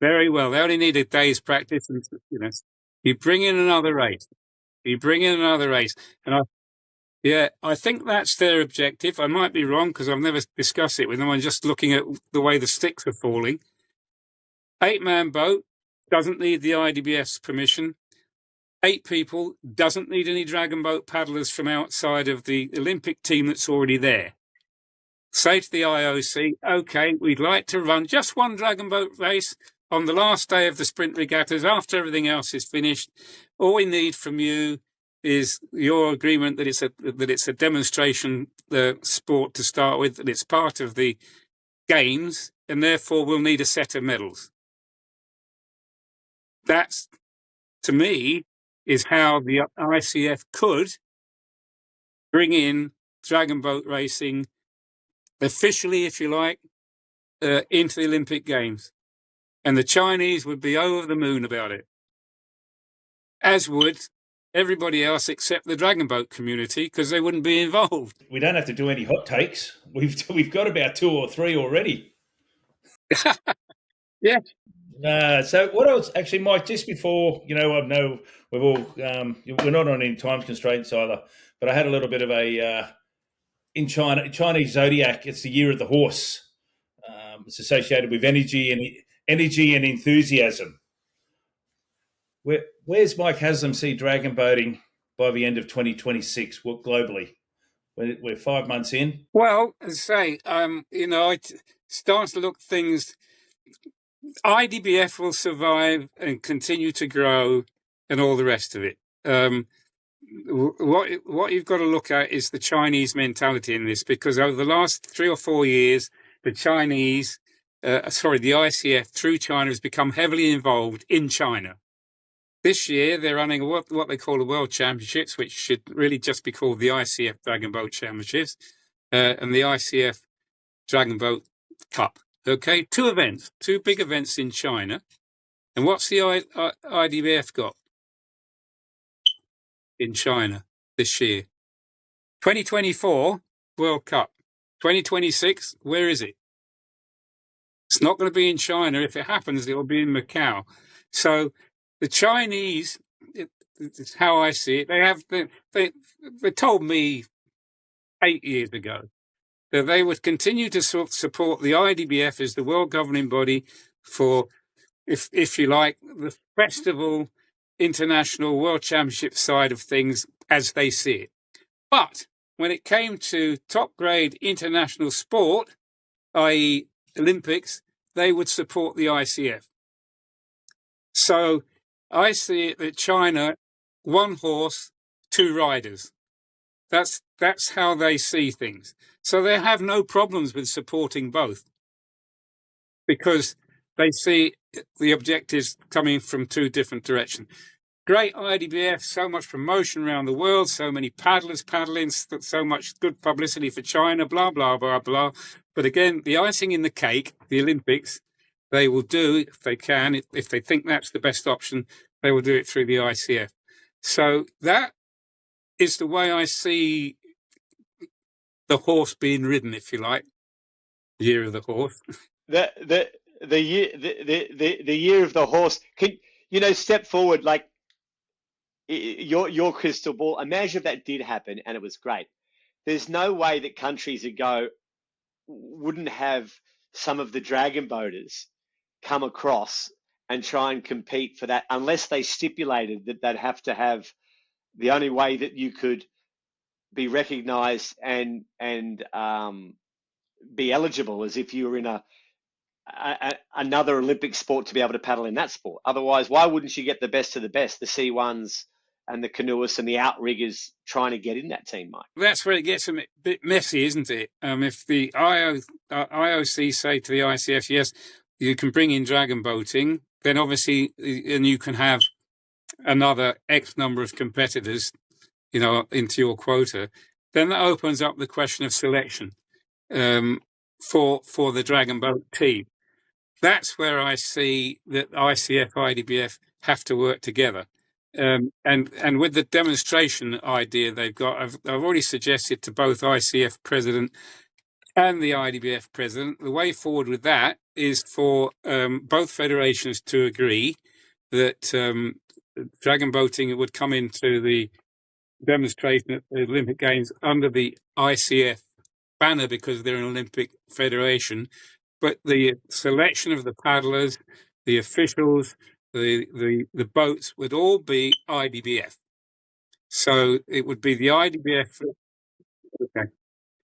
Very well. They only need a day's practice, and you bring in another race. You bring in another race, and I think that's their objective. I might be wrong because I've never discussed it with them. I'm just looking at the way the sticks are falling. 8-man boat doesn't need the IDBF's permission. 8 people doesn't need any dragon boat paddlers from outside of the Olympic team that's already there. Say to the IOC, okay, we'd like to run just one dragon boat race on the last day of the sprint regattas after everything else is finished. All we need from you is your agreement that it's a demonstration sport to start with, that it's part of the games, and therefore we'll need a set of medals. That's, to me, is how the ICF could bring in dragon boat racing officially, if you like, into the Olympic Games. And the Chinese would be over the moon about it, as would everybody else except the dragon boat community, because they wouldn't be involved. We don't have to do any hot takes. We've got about 2 or 3 already. Yeah. So what else? Actually, Mike, just before, I know we've all, we're not on any time constraints either, but I had a little bit of in Chinese zodiac, it's the year of the horse. It's associated with energy and enthusiasm. Where's Mike Haslam see dragon boating by the end of 2026 globally? We're 5 months in. Well, as I say, it starts to look things. IDBF will survive and continue to grow, and all the rest of it. What you've got to look at is the Chinese mentality in this, because over the last 3 or 4 years, the ICF through China has become heavily involved in China. This year, they're running what they call the World Championships, which should really just be called the ICF Dragon Boat Championships, and the ICF Dragon Boat Cup. Okay, 2 events, 2 big events in China. And what's the IDBF got in China this year? 2024 World Cup. 2026, where is it? It's not going to be in China. If it happens, it will be in Macau. So the Chinese, it's how I see it, they told me 8 years ago that they would continue to support the IDBF as the world governing body for, if you like, the festival, international world championship side of things as they see it. But when it came to top grade international sport, i.e. Olympics, they would support the ICF. So I see it that China, 1 horse, 2 riders. That's how they see things. So they have no problems with supporting both, because they see the objectives coming from 2 different directions. Great IDBF, so much promotion around the world, so many paddlers paddling, so much good publicity for China, blah, blah, blah, blah. But again, the icing in the cake, the Olympics, they will do, if they can, if they think that's the best option, they will do it through the ICF. So that is the way I see the horse being ridden, if you like, the year of the horse. The year of the horse. Step forward, like your crystal ball. Imagine if that did happen and it was great. There's no way that countries ago wouldn't have some of the dragon boaters come across and try and compete for that, unless they stipulated that they'd have to have, the only way that you could be recognized and be eligible as if you were in another Olympic sport to be able to paddle in that sport. Otherwise, why wouldn't you get the best of the best, the C1s and the canoeists and the outriggers trying to get in that team, Mike? That's where it gets a bit messy, isn't it? If the IOC say to the ICF, yes, you can bring in dragon boating, then obviously, and you can have another X number of competitors, into your quota, then that opens up the question of selection for the dragon boat team. That's where I see that ICF, IDBF have to work together. And with the demonstration idea they've got, I've already suggested to both ICF president and the IDBF president, the way forward with that is for both federations to agree that dragon boating would come into the demonstration at the Olympic Games under the ICF banner because they're an Olympic federation. But the selection of the paddlers, the officials, the boats would all be IDBF. So it would be the IDBF that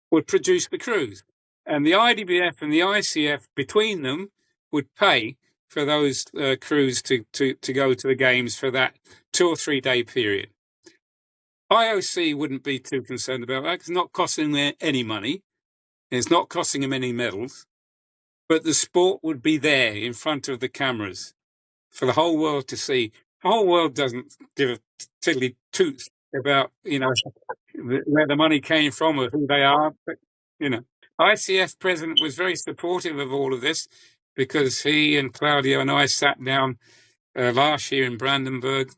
would produce the crews. And the IDBF and the ICF between them would pay for those crews to go to the games for that 2 or 3 day period. IOC wouldn't be too concerned about that. It's not costing them any money. It's not costing them any medals. But the sport would be there in front of the cameras for the whole world to see. The whole world doesn't give a tiddly toot about, where the money came from or who they are. But, ICF president was very supportive of all of this because he and Claudio and I sat down last year in Brandenburg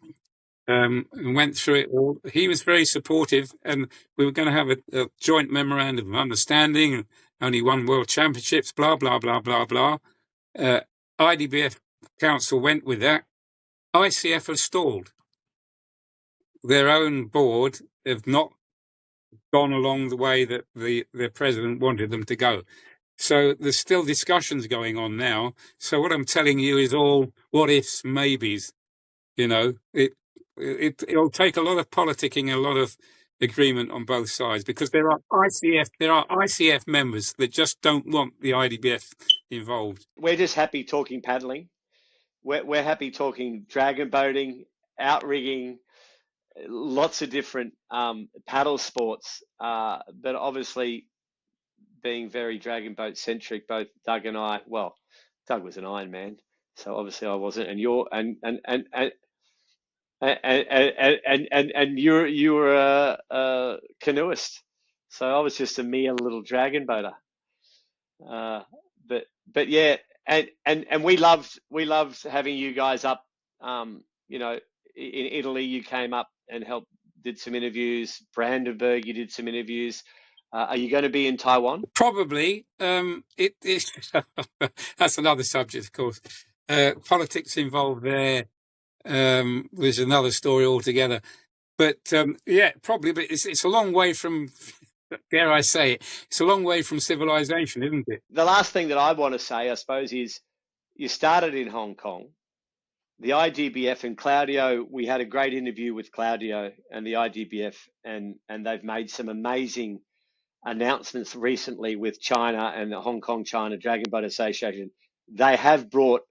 and went through it all. He was very supportive, and we were going to have a joint memorandum of understanding. Only one world championships, blah, blah, blah, blah, blah. IDBF Council went with that. ICF has stalled. Their own board have not gone along the way that their president wanted them to go. So there's still discussions going on now. So what I'm telling you is all what ifs, maybes. It'll take a lot of politicking, a lot of agreement on both sides, because there are ICF members that just don't want the IDBF involved. We're just happy talking paddling. We're happy talking dragon boating, outrigging, lots of different paddle sports. But obviously, being very dragon boat centric, both Doug and I. Well, Doug was an Iron Man, so obviously I wasn't, and you were a canoeist, so I was just a mere little dragon boater. But yeah, and we loved having you guys up. In Italy, you came up and did some interviews. Brandenburg, you did some interviews. Are you going to be in Taiwan? Probably. That's another subject, of course. Politics involved there. There's another story altogether. But yeah, probably. But it's a long way from, dare I say it, it's a long way from civilization, isn't it? The last thing that I want to say, I suppose, is you started in Hong Kong. The IDBF and Claudio, we had a great interview with Claudio and the IDBF, and they've made some amazing announcements recently with China and the Hong Kong China Dragon Boat Association. They have brought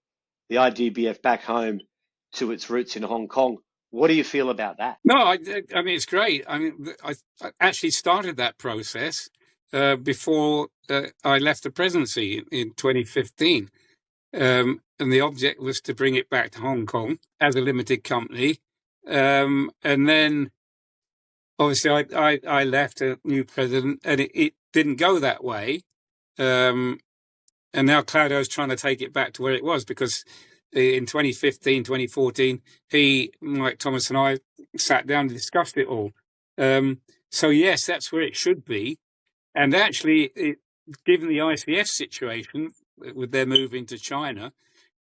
the IDBF back home to its roots in Hong Kong. What do you feel about that? No, I mean, it's great. I mean, I actually started that process before I left the presidency in 2015. And the object was to bring it back to Hong Kong as a limited company. And then, obviously, I left a new president, and it didn't go that way. And now Claudio's trying to take it back to where it was, because in 2015, 2014, Mike Thomas and I sat down and discussed it all. So, yes, that's where it should be. And actually, given the ICF situation with their move into China,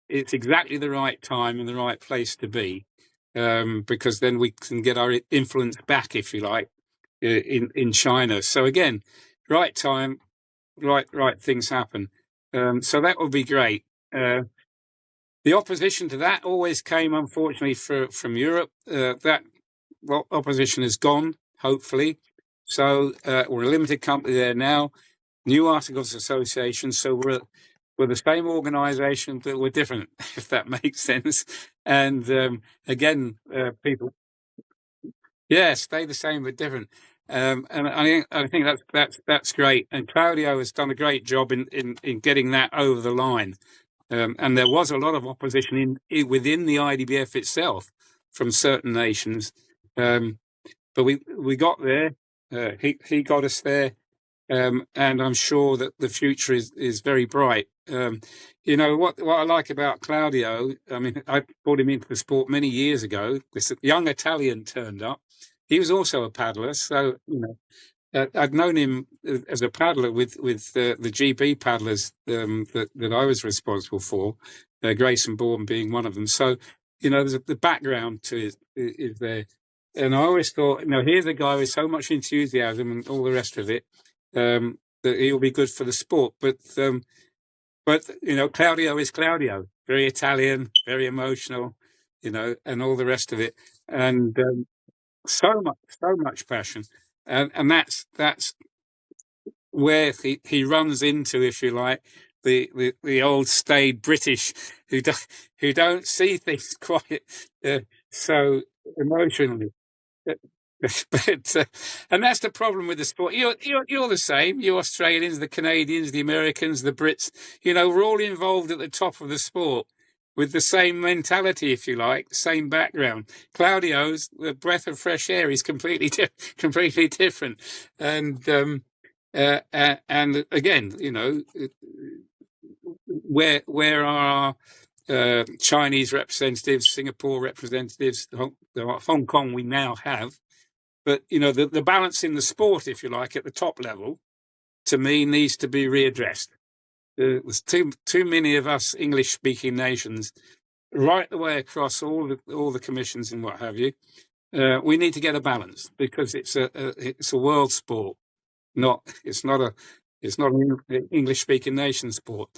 it's exactly the right time and the right place to be, because then we can get our influence back, if you like, in China. So again, right time, right things happen. So that would be great. The opposition to that always came, unfortunately, from Europe. That opposition is gone, hopefully. So we're a limited company there now. New Articles Association. So we're the same organisation, but we're different, if that makes sense. And again, people, stay the same but different. And I think that's great. And Claudio has done a great job in getting that over the line. And there was a lot of opposition within the IDBF itself from certain nations, but we got there. He got us there, and I'm sure that the future is very bright. What I like about Claudio, I mean, I brought him into the sport many years ago. This young Italian turned up. He was also a paddler, so I'd known him as a paddler with the GB paddlers that I was responsible for, Grayson Bourne being one of them. So, there's the background to it is there. And I always thought, here's a guy with so much enthusiasm and all the rest of it, that he'll be good for the sport. But Claudio is Claudio, very Italian, very emotional, and all the rest of it. And so much passion. And that's where he runs into, if you like, the old staid British who don't see things quite so emotionally. But and that's the problem with the sport. You're the same. You Australians, the Canadians, the Americans, the Brits. We're all involved at the top of the sport with the same mentality, if you like, same background. Claudio's the breath of fresh air is completely different, and again, where are our Chinese representatives, Singapore representatives, Hong Kong we now have. But, the balance in the sport, if you like, at the top level, to me, needs to be readdressed. There's too many of us English-speaking nations, right the way across all the commissions and what have you. We need to get a balance because it's a world sport. It's not an English-speaking nation sport.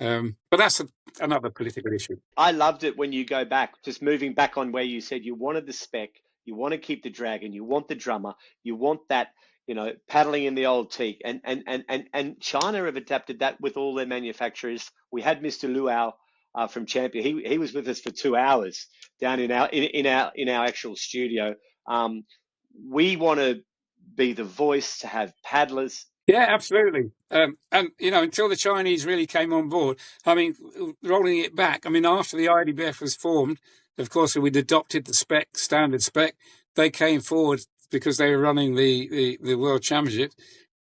But that's another political issue. I loved it when you go back, just moving back on where you said you wanted the spec, you want to keep the dragon, you want the drummer, you want that, paddling in the old teak. And China have adapted that with all their manufacturers. We had Mr. Luau from Champion. He was with us for 2 hours down in our actual studio. We want to be the voice to have paddlers. Yeah, absolutely. And, until the Chinese really came on board, rolling it back, after the IDBF was formed, of course, we'd adopted the standard spec. They came forward because they were running the World Championship.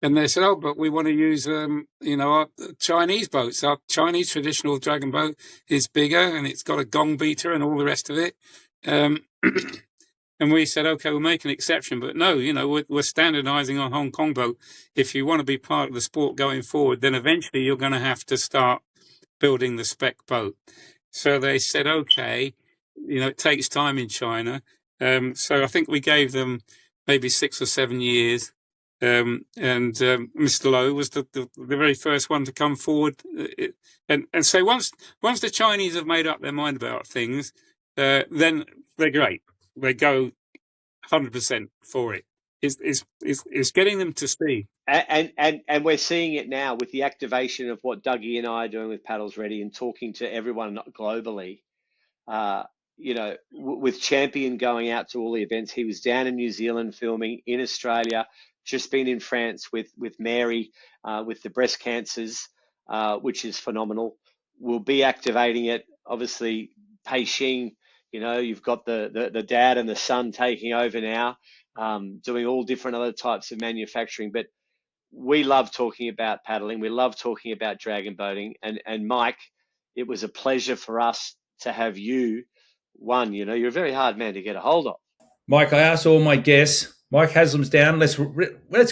And they said, oh, but we want to use, our Chinese boats. Our Chinese traditional dragon boat is bigger and it's got a gong beater and all the rest of it. And we said, okay, we'll make an exception. But no, we're standardizing on Hong Kong boat. If you want to be part of the sport going forward, then eventually you're going to have to start building the spec boat. So they said, okay, it takes time in China. So I think we gave them maybe 6 or 7 years. And Mr. Lowe was the very first one to come forward. And so once the Chinese have made up their mind about things, then they're great. They go 100% for it. It's getting them to see. And we're seeing it now with the activation of what Dougie and I are doing with Paddles Ready and talking to everyone globally. With Champion going out to all the events, he was down in New Zealand filming, in Australia, just been in France with Mary with the breast cancers, which is phenomenal. We'll be activating it. Obviously, Peishing, you've got the dad and the son taking over now, doing all different other types of manufacturing. But we love talking about paddling. We love talking about dragon boating. And Mike, it was a pleasure for us to have you. You're a very hard man to get a hold of. Mike, I asked all my guests. Mike Haslam's down. Let's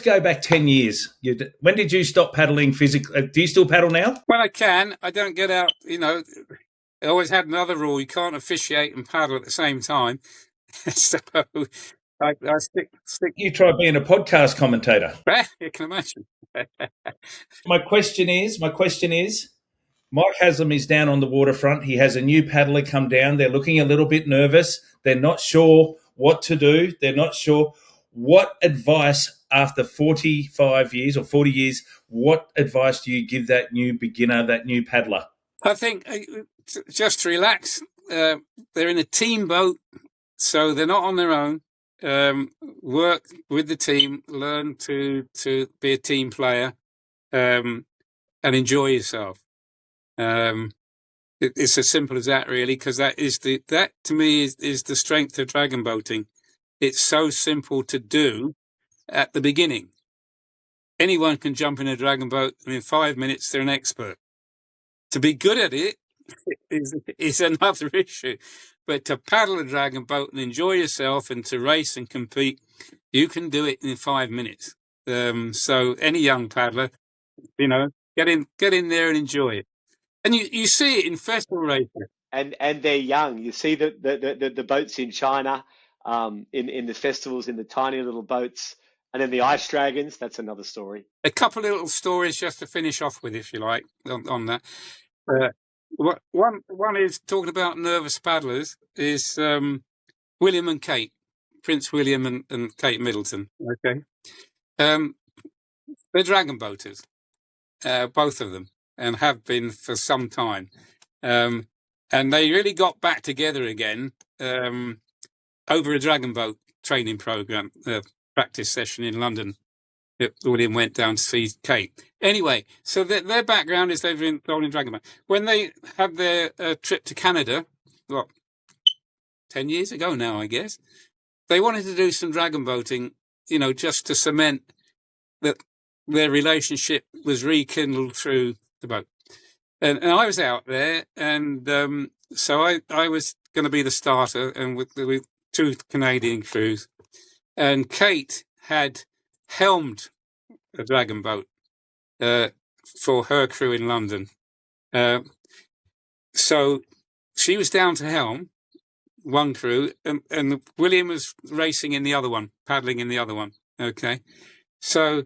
go back 10 years. When did you stop paddling physically? Do you still paddle now? When I can. I don't get out, I always had another rule. You can't officiate and paddle at the same time. So I stick. You try being a podcast commentator. You can imagine. My question is, Mike Haslam is down on the waterfront. He has a new paddler come down. They're looking a little bit nervous. They're not sure what to do. They're not sure. What advice after 45 years or 40 years, what advice do you give that new beginner, that new paddler? I think just to relax. They're in a team boat, so they're not on their own. Work with the team, learn to be a team player, and enjoy yourself. It's as simple as that, really, because that to me is the strength of dragon boating. It's so simple to do at the beginning. Anyone can jump in a dragon boat, and in 5 minutes they're an expert. To be good at it is another issue. But to paddle a dragon boat and enjoy yourself and to race and compete, you can do it in 5 minutes. So any young paddler, get in there and enjoy it. And you see it in festival racing. And they're young. You see the boats in China, in the festivals, in the tiny little boats, and then the ice dragons. That's another story. A couple of little stories just to finish off with, if you like, on that. One is talking about nervous paddlers is William and Kate, Prince William and Kate Middleton. Okay, they're dragon boaters, both of them, and have been for some time. And they really got back together again over a dragon boat training program, practice session in London. William went down to see Kate. Anyway, so their background is they've been involved in dragon boat. When they had their trip to Canada, 10 years ago now, I guess, they wanted to do some dragon boating, just to cement that their relationship was rekindled through the boat. And I was out there, and so I was going to be the starter, and with 2 Canadian crews. And Kate had helmed a dragon boat for her crew in London. So she was down to helm one crew, and William was racing in the other one, paddling in the other one. Okay, so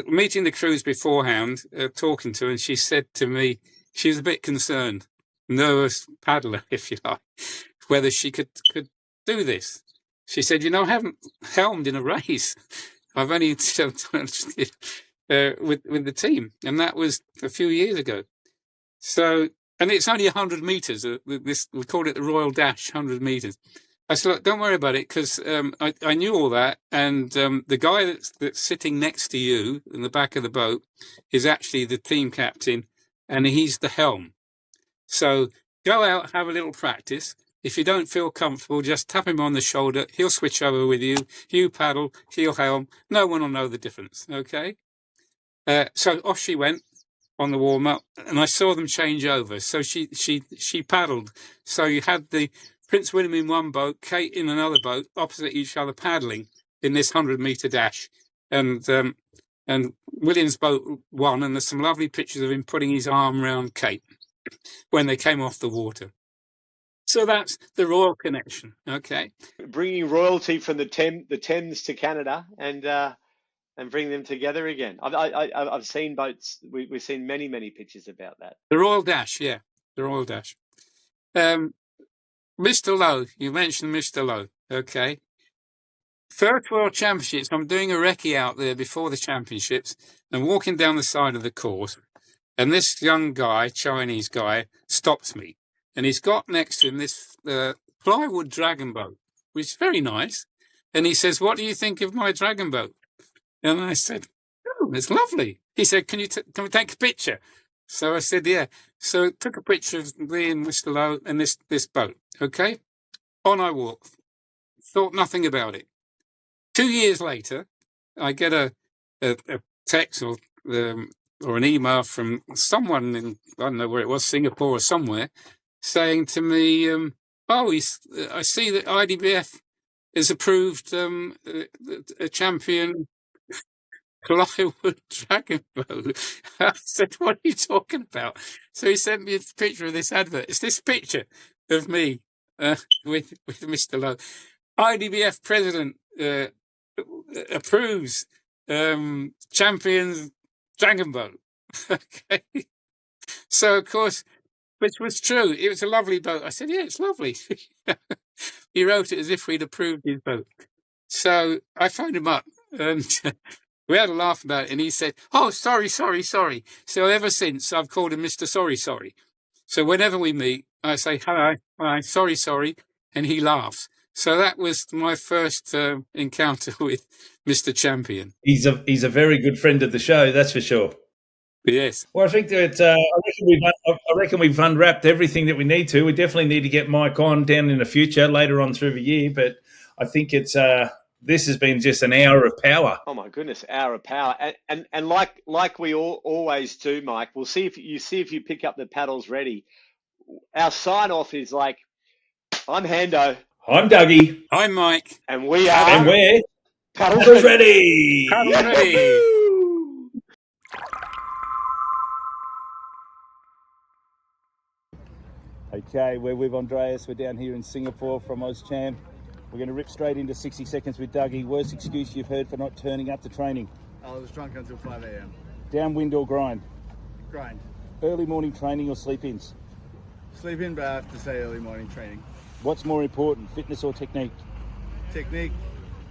meeting the crews beforehand, talking to her, and she said to me, she was a bit concerned, nervous paddler, if you like, whether she could do this. She said, I haven't helmed in a race. I've only with the team, and that was a few years ago. So, and it's only 100 meters. We called it the Royal Dash, 100 meters. I said, look, don't worry about it, because I knew all that, and the guy that's sitting next to you in the back of the boat is actually the team captain, and he's the helm. So go out, have a little practice. If you don't feel comfortable, just tap him on the shoulder. He'll switch over with you. You paddle, he'll helm. No one will know the difference, okay? So off she went on the warm-up, and I saw them change over. So she paddled. So you had the Prince William in one boat, Kate in another boat, opposite each other, paddling in this 100-meter dash. And William's boat won, and there's some lovely pictures of him putting his arm around Kate when they came off the water. So that's the royal connection, okay? Bringing royalty from the Thames to Canada, and bring them together again. I've seen boats. We've seen many pictures about that. The Royal Dash, yeah, the Royal Dash. Mr. Lowe, you mentioned Mr. Lowe, okay? First World Championships, I'm doing a recce out there before the championships and walking down the side of the course, and this young guy, Chinese guy, stops me. And he's got next to him this plywood dragon boat, which is very nice. And he says, what do you think of my dragon boat? And I said, oh, it's lovely. He said, can we take a picture? So I said, yeah. So I took a picture of me and Mr. Lowe and this boat. Okay. On I walked. Thought nothing about it. 2 years later, I get a text or an email from someone in, I don't know where it was, Singapore or somewhere, saying to me, I see that IDBF has approved a champion plywood dragon boat. I said, what are you talking about? So he sent me a picture of this advert. It's this picture of me with Mr. Lowe. IDBF president approves champions dragon boat. Okay. So, of course, which was true. It was a lovely boat. I said, yeah, it's lovely. He wrote it as if we'd approved his boat. So I phoned him up, and we had a laugh about it, and he said, oh, sorry. So ever since, I've called him Mr. Sorry. So whenever we meet, I say, hello, sorry, and he laughs. So that was my first encounter with Mr. Champion. He's a very good friend of the show, that's for sure. Yes. Well, I think that I reckon we've unwrapped everything that we need to. We definitely need to get Mike on down in the future, later on through the year. But I think it's this has been just an hour of power. Oh my goodness, hour of power, and like we always do, Mike. We'll see if you pick up the paddles ready. Our sign off is like, I'm Hando. I'm Dougie. I'm Mike. And we are. And we're Paddles ready. Paddle ready. Okay, we're with Andreas. We're down here in Singapore from OzCham. We're going to rip straight into 60 seconds with Dougie. Worst excuse you've heard for not turning up to training? I was drunk until 5 a.m. Downwind or grind? Grind. Early morning training or sleep-ins? Sleep in, but I have to say early morning training. What's more important, fitness or technique? Technique,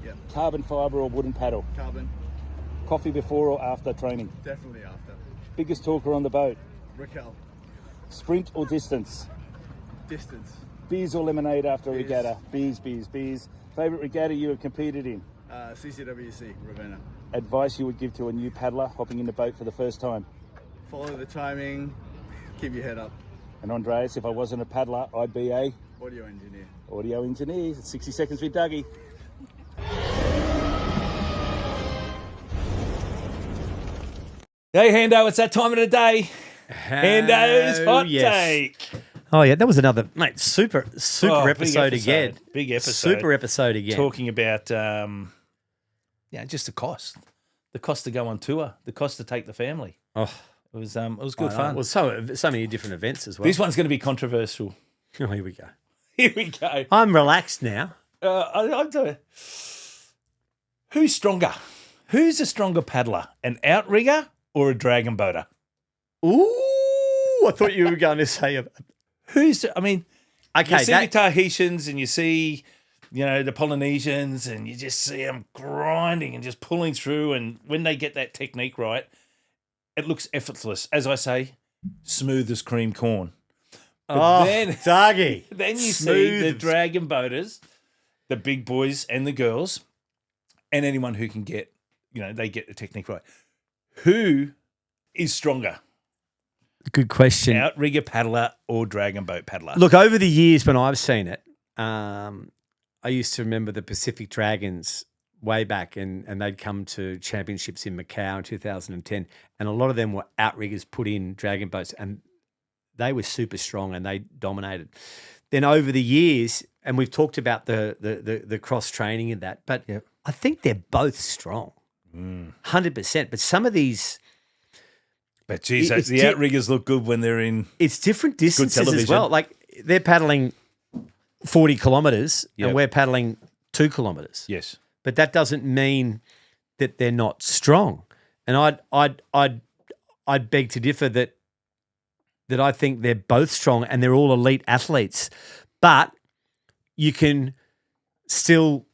yep. Carbon fibre or wooden paddle? Carbon, Coffee before or after training? definitely after. Biggest talker on the boat? Raquel, Sprint or distance? distance. Beers or lemonade after a Beers. regatta? Beers. Favourite regatta you have competed in? CCWC, Ravenna. Advice you would give to a new paddler hopping in the boat for the first time? Follow the timing, keep your head up. And Andreas, if I wasn't a paddler, I'd be a Audio engineer. audio engineer. 60 seconds with Dougie. Hey, Hando, it's that time of the day. Hando's hot take. Oh, yeah, that was another, mate, super Oh, big episode again. Big episode. Super episode again. Talking about, just the cost. The cost to go on tour. The cost to take the family. Oh, It was good fun. Well, so many different events as well. This one's going to be controversial. Oh, here we go. Here we go. I'm relaxed now. I'm telling you. Who's stronger? Who's a stronger paddler? An outrigger or a dragon boater? Ooh, I thought you were going to say You see okay. the Tahitians and you see, the Polynesians, and you just see them grinding and just pulling through. And when they get that technique right, it looks effortless. As I say, smooth as cream corn. But Dougie. then you see Smooth the as- dragon boaters, the big boys and the girls, and anyone who can get, they get the technique right. Who is stronger? Good question. Outrigger paddler or dragon boat paddler? Look, over the years when I've seen it, I used to remember the Pacific Dragons way back, and they'd come to championships in Macau in 2010, and a lot of them were outriggers put in dragon boats, and they were super strong and they dominated. Then over the years, and we've talked about the cross training and that, but Yep. I think they're both strong, 100%. But some of these, But geez, It's the outriggers look good when they're in. it's different distances as television. well. Like they're paddling 40 kilometres Yep. and we're paddling 2 kilometres. Yes. But that doesn't mean that they're not strong. And I'd beg to differ that I think they're both strong and they're all elite athletes. But you can still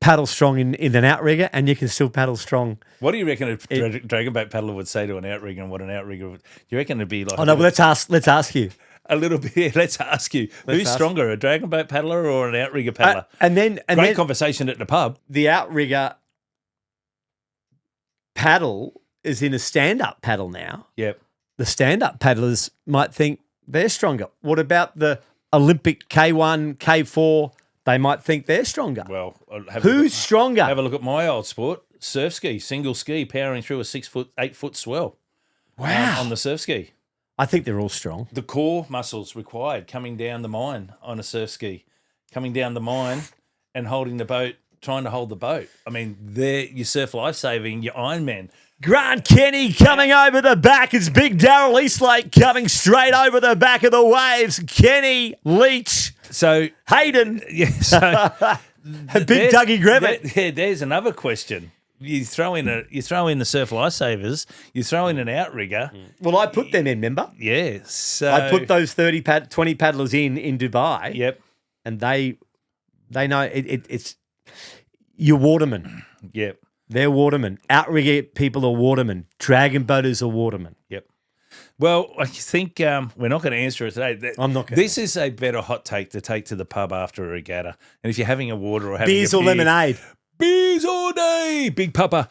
paddle strong in an outrigger, and you can still paddle strong. What do you reckon a dragon boat paddler would say to an outrigger, and what an outrigger would? Do you reckon it'd be like? Oh no, but let's ask you. a little bit. Let's ask you, who's ask- stronger, a dragon boat paddler or an outrigger paddler? And then Great conversation at the pub. the outrigger paddle is in a stand-up paddle now. Yep. The stand-up paddlers might think they're stronger. What about the Olympic K1, K4? They might think they're stronger. Well, Who's stronger? Have a look at my old sport, surf ski, single ski, powering through a 8 foot swell. Wow. On the surf ski. I think they're all strong. The core muscles required coming down the mine on a surf ski, coming down the mine and holding the boat, trying to hold the boat. I mean, they're your surf lifesaving, your Ironman. Grant Kenny coming over the back is Big Daryl Eastlake coming straight over the back of the waves. Kenny, Leach, So, Hayden, yeah, so Big Dougie Grevitt. there's another question. You throw in the surf lifesavers, you throw in an outrigger. Well, I put them in, remember? Yeah. So I put those 20 paddlers in Dubai. Yep. And they know it's you're watermen. Yep. They're watermen. Outrigger people are watermen. Dragon boaters are watermen. Yep. Well, I think we're not going to answer it today. I'm not gonna. This is a better hot take to take to the pub after a regatta. And if you're having a water or having Beers a or beer, lemonade. beers all day, big papa.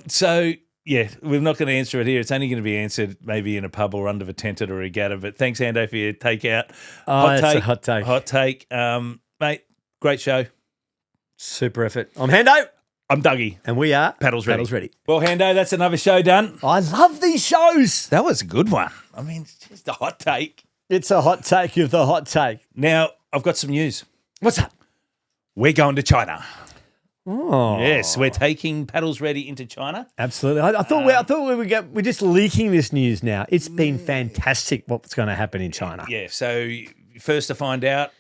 So yeah, we're not going to answer it here. It's only going to be answered maybe in a pub or under the tent at a regatta. But thanks, Hando, for your takeout. It's a hot take. Hot take. Mate, great show. Super effort. I'm Hando. I'm Dougie. And we are Paddles Ready. Paddles Ready. Well, Hando, that's another show done. I love these shows. That was a good one. I mean, it's just a hot take. It's a hot take of the hot take. Now, I've got some news. What's up? We're going to China. Oh, Yes, we're taking Paddles Ready into China. absolutely. I thought we're just leaking this news now. It's been fantastic what's going to happen in China. Yeah, so first to find out,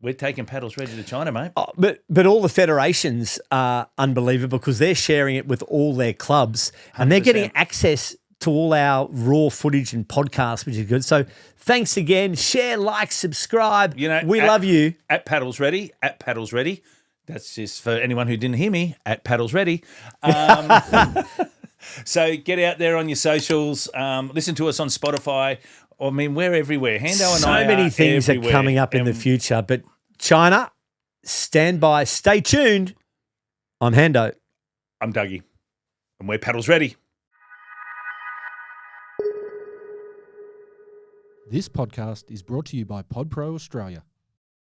we're taking Paddles Ready to China, mate. Oh, but all the federations are unbelievable because they're sharing it with all their clubs and they're getting 100%. access to all our raw footage and podcasts, which is good. So thanks again. Share, like, subscribe. We love you. At Paddles Ready. That's just for anyone who didn't hear me, at Paddles Ready. So get out there on your socials. Listen to us on Spotify. I mean, we're everywhere. Hando and I So many things everywhere. are coming up in the future. But China, stand by. Stay tuned. I'm Hando. I'm Dougie. And we're Paddles Ready. This podcast is brought to you by PodPro Australia.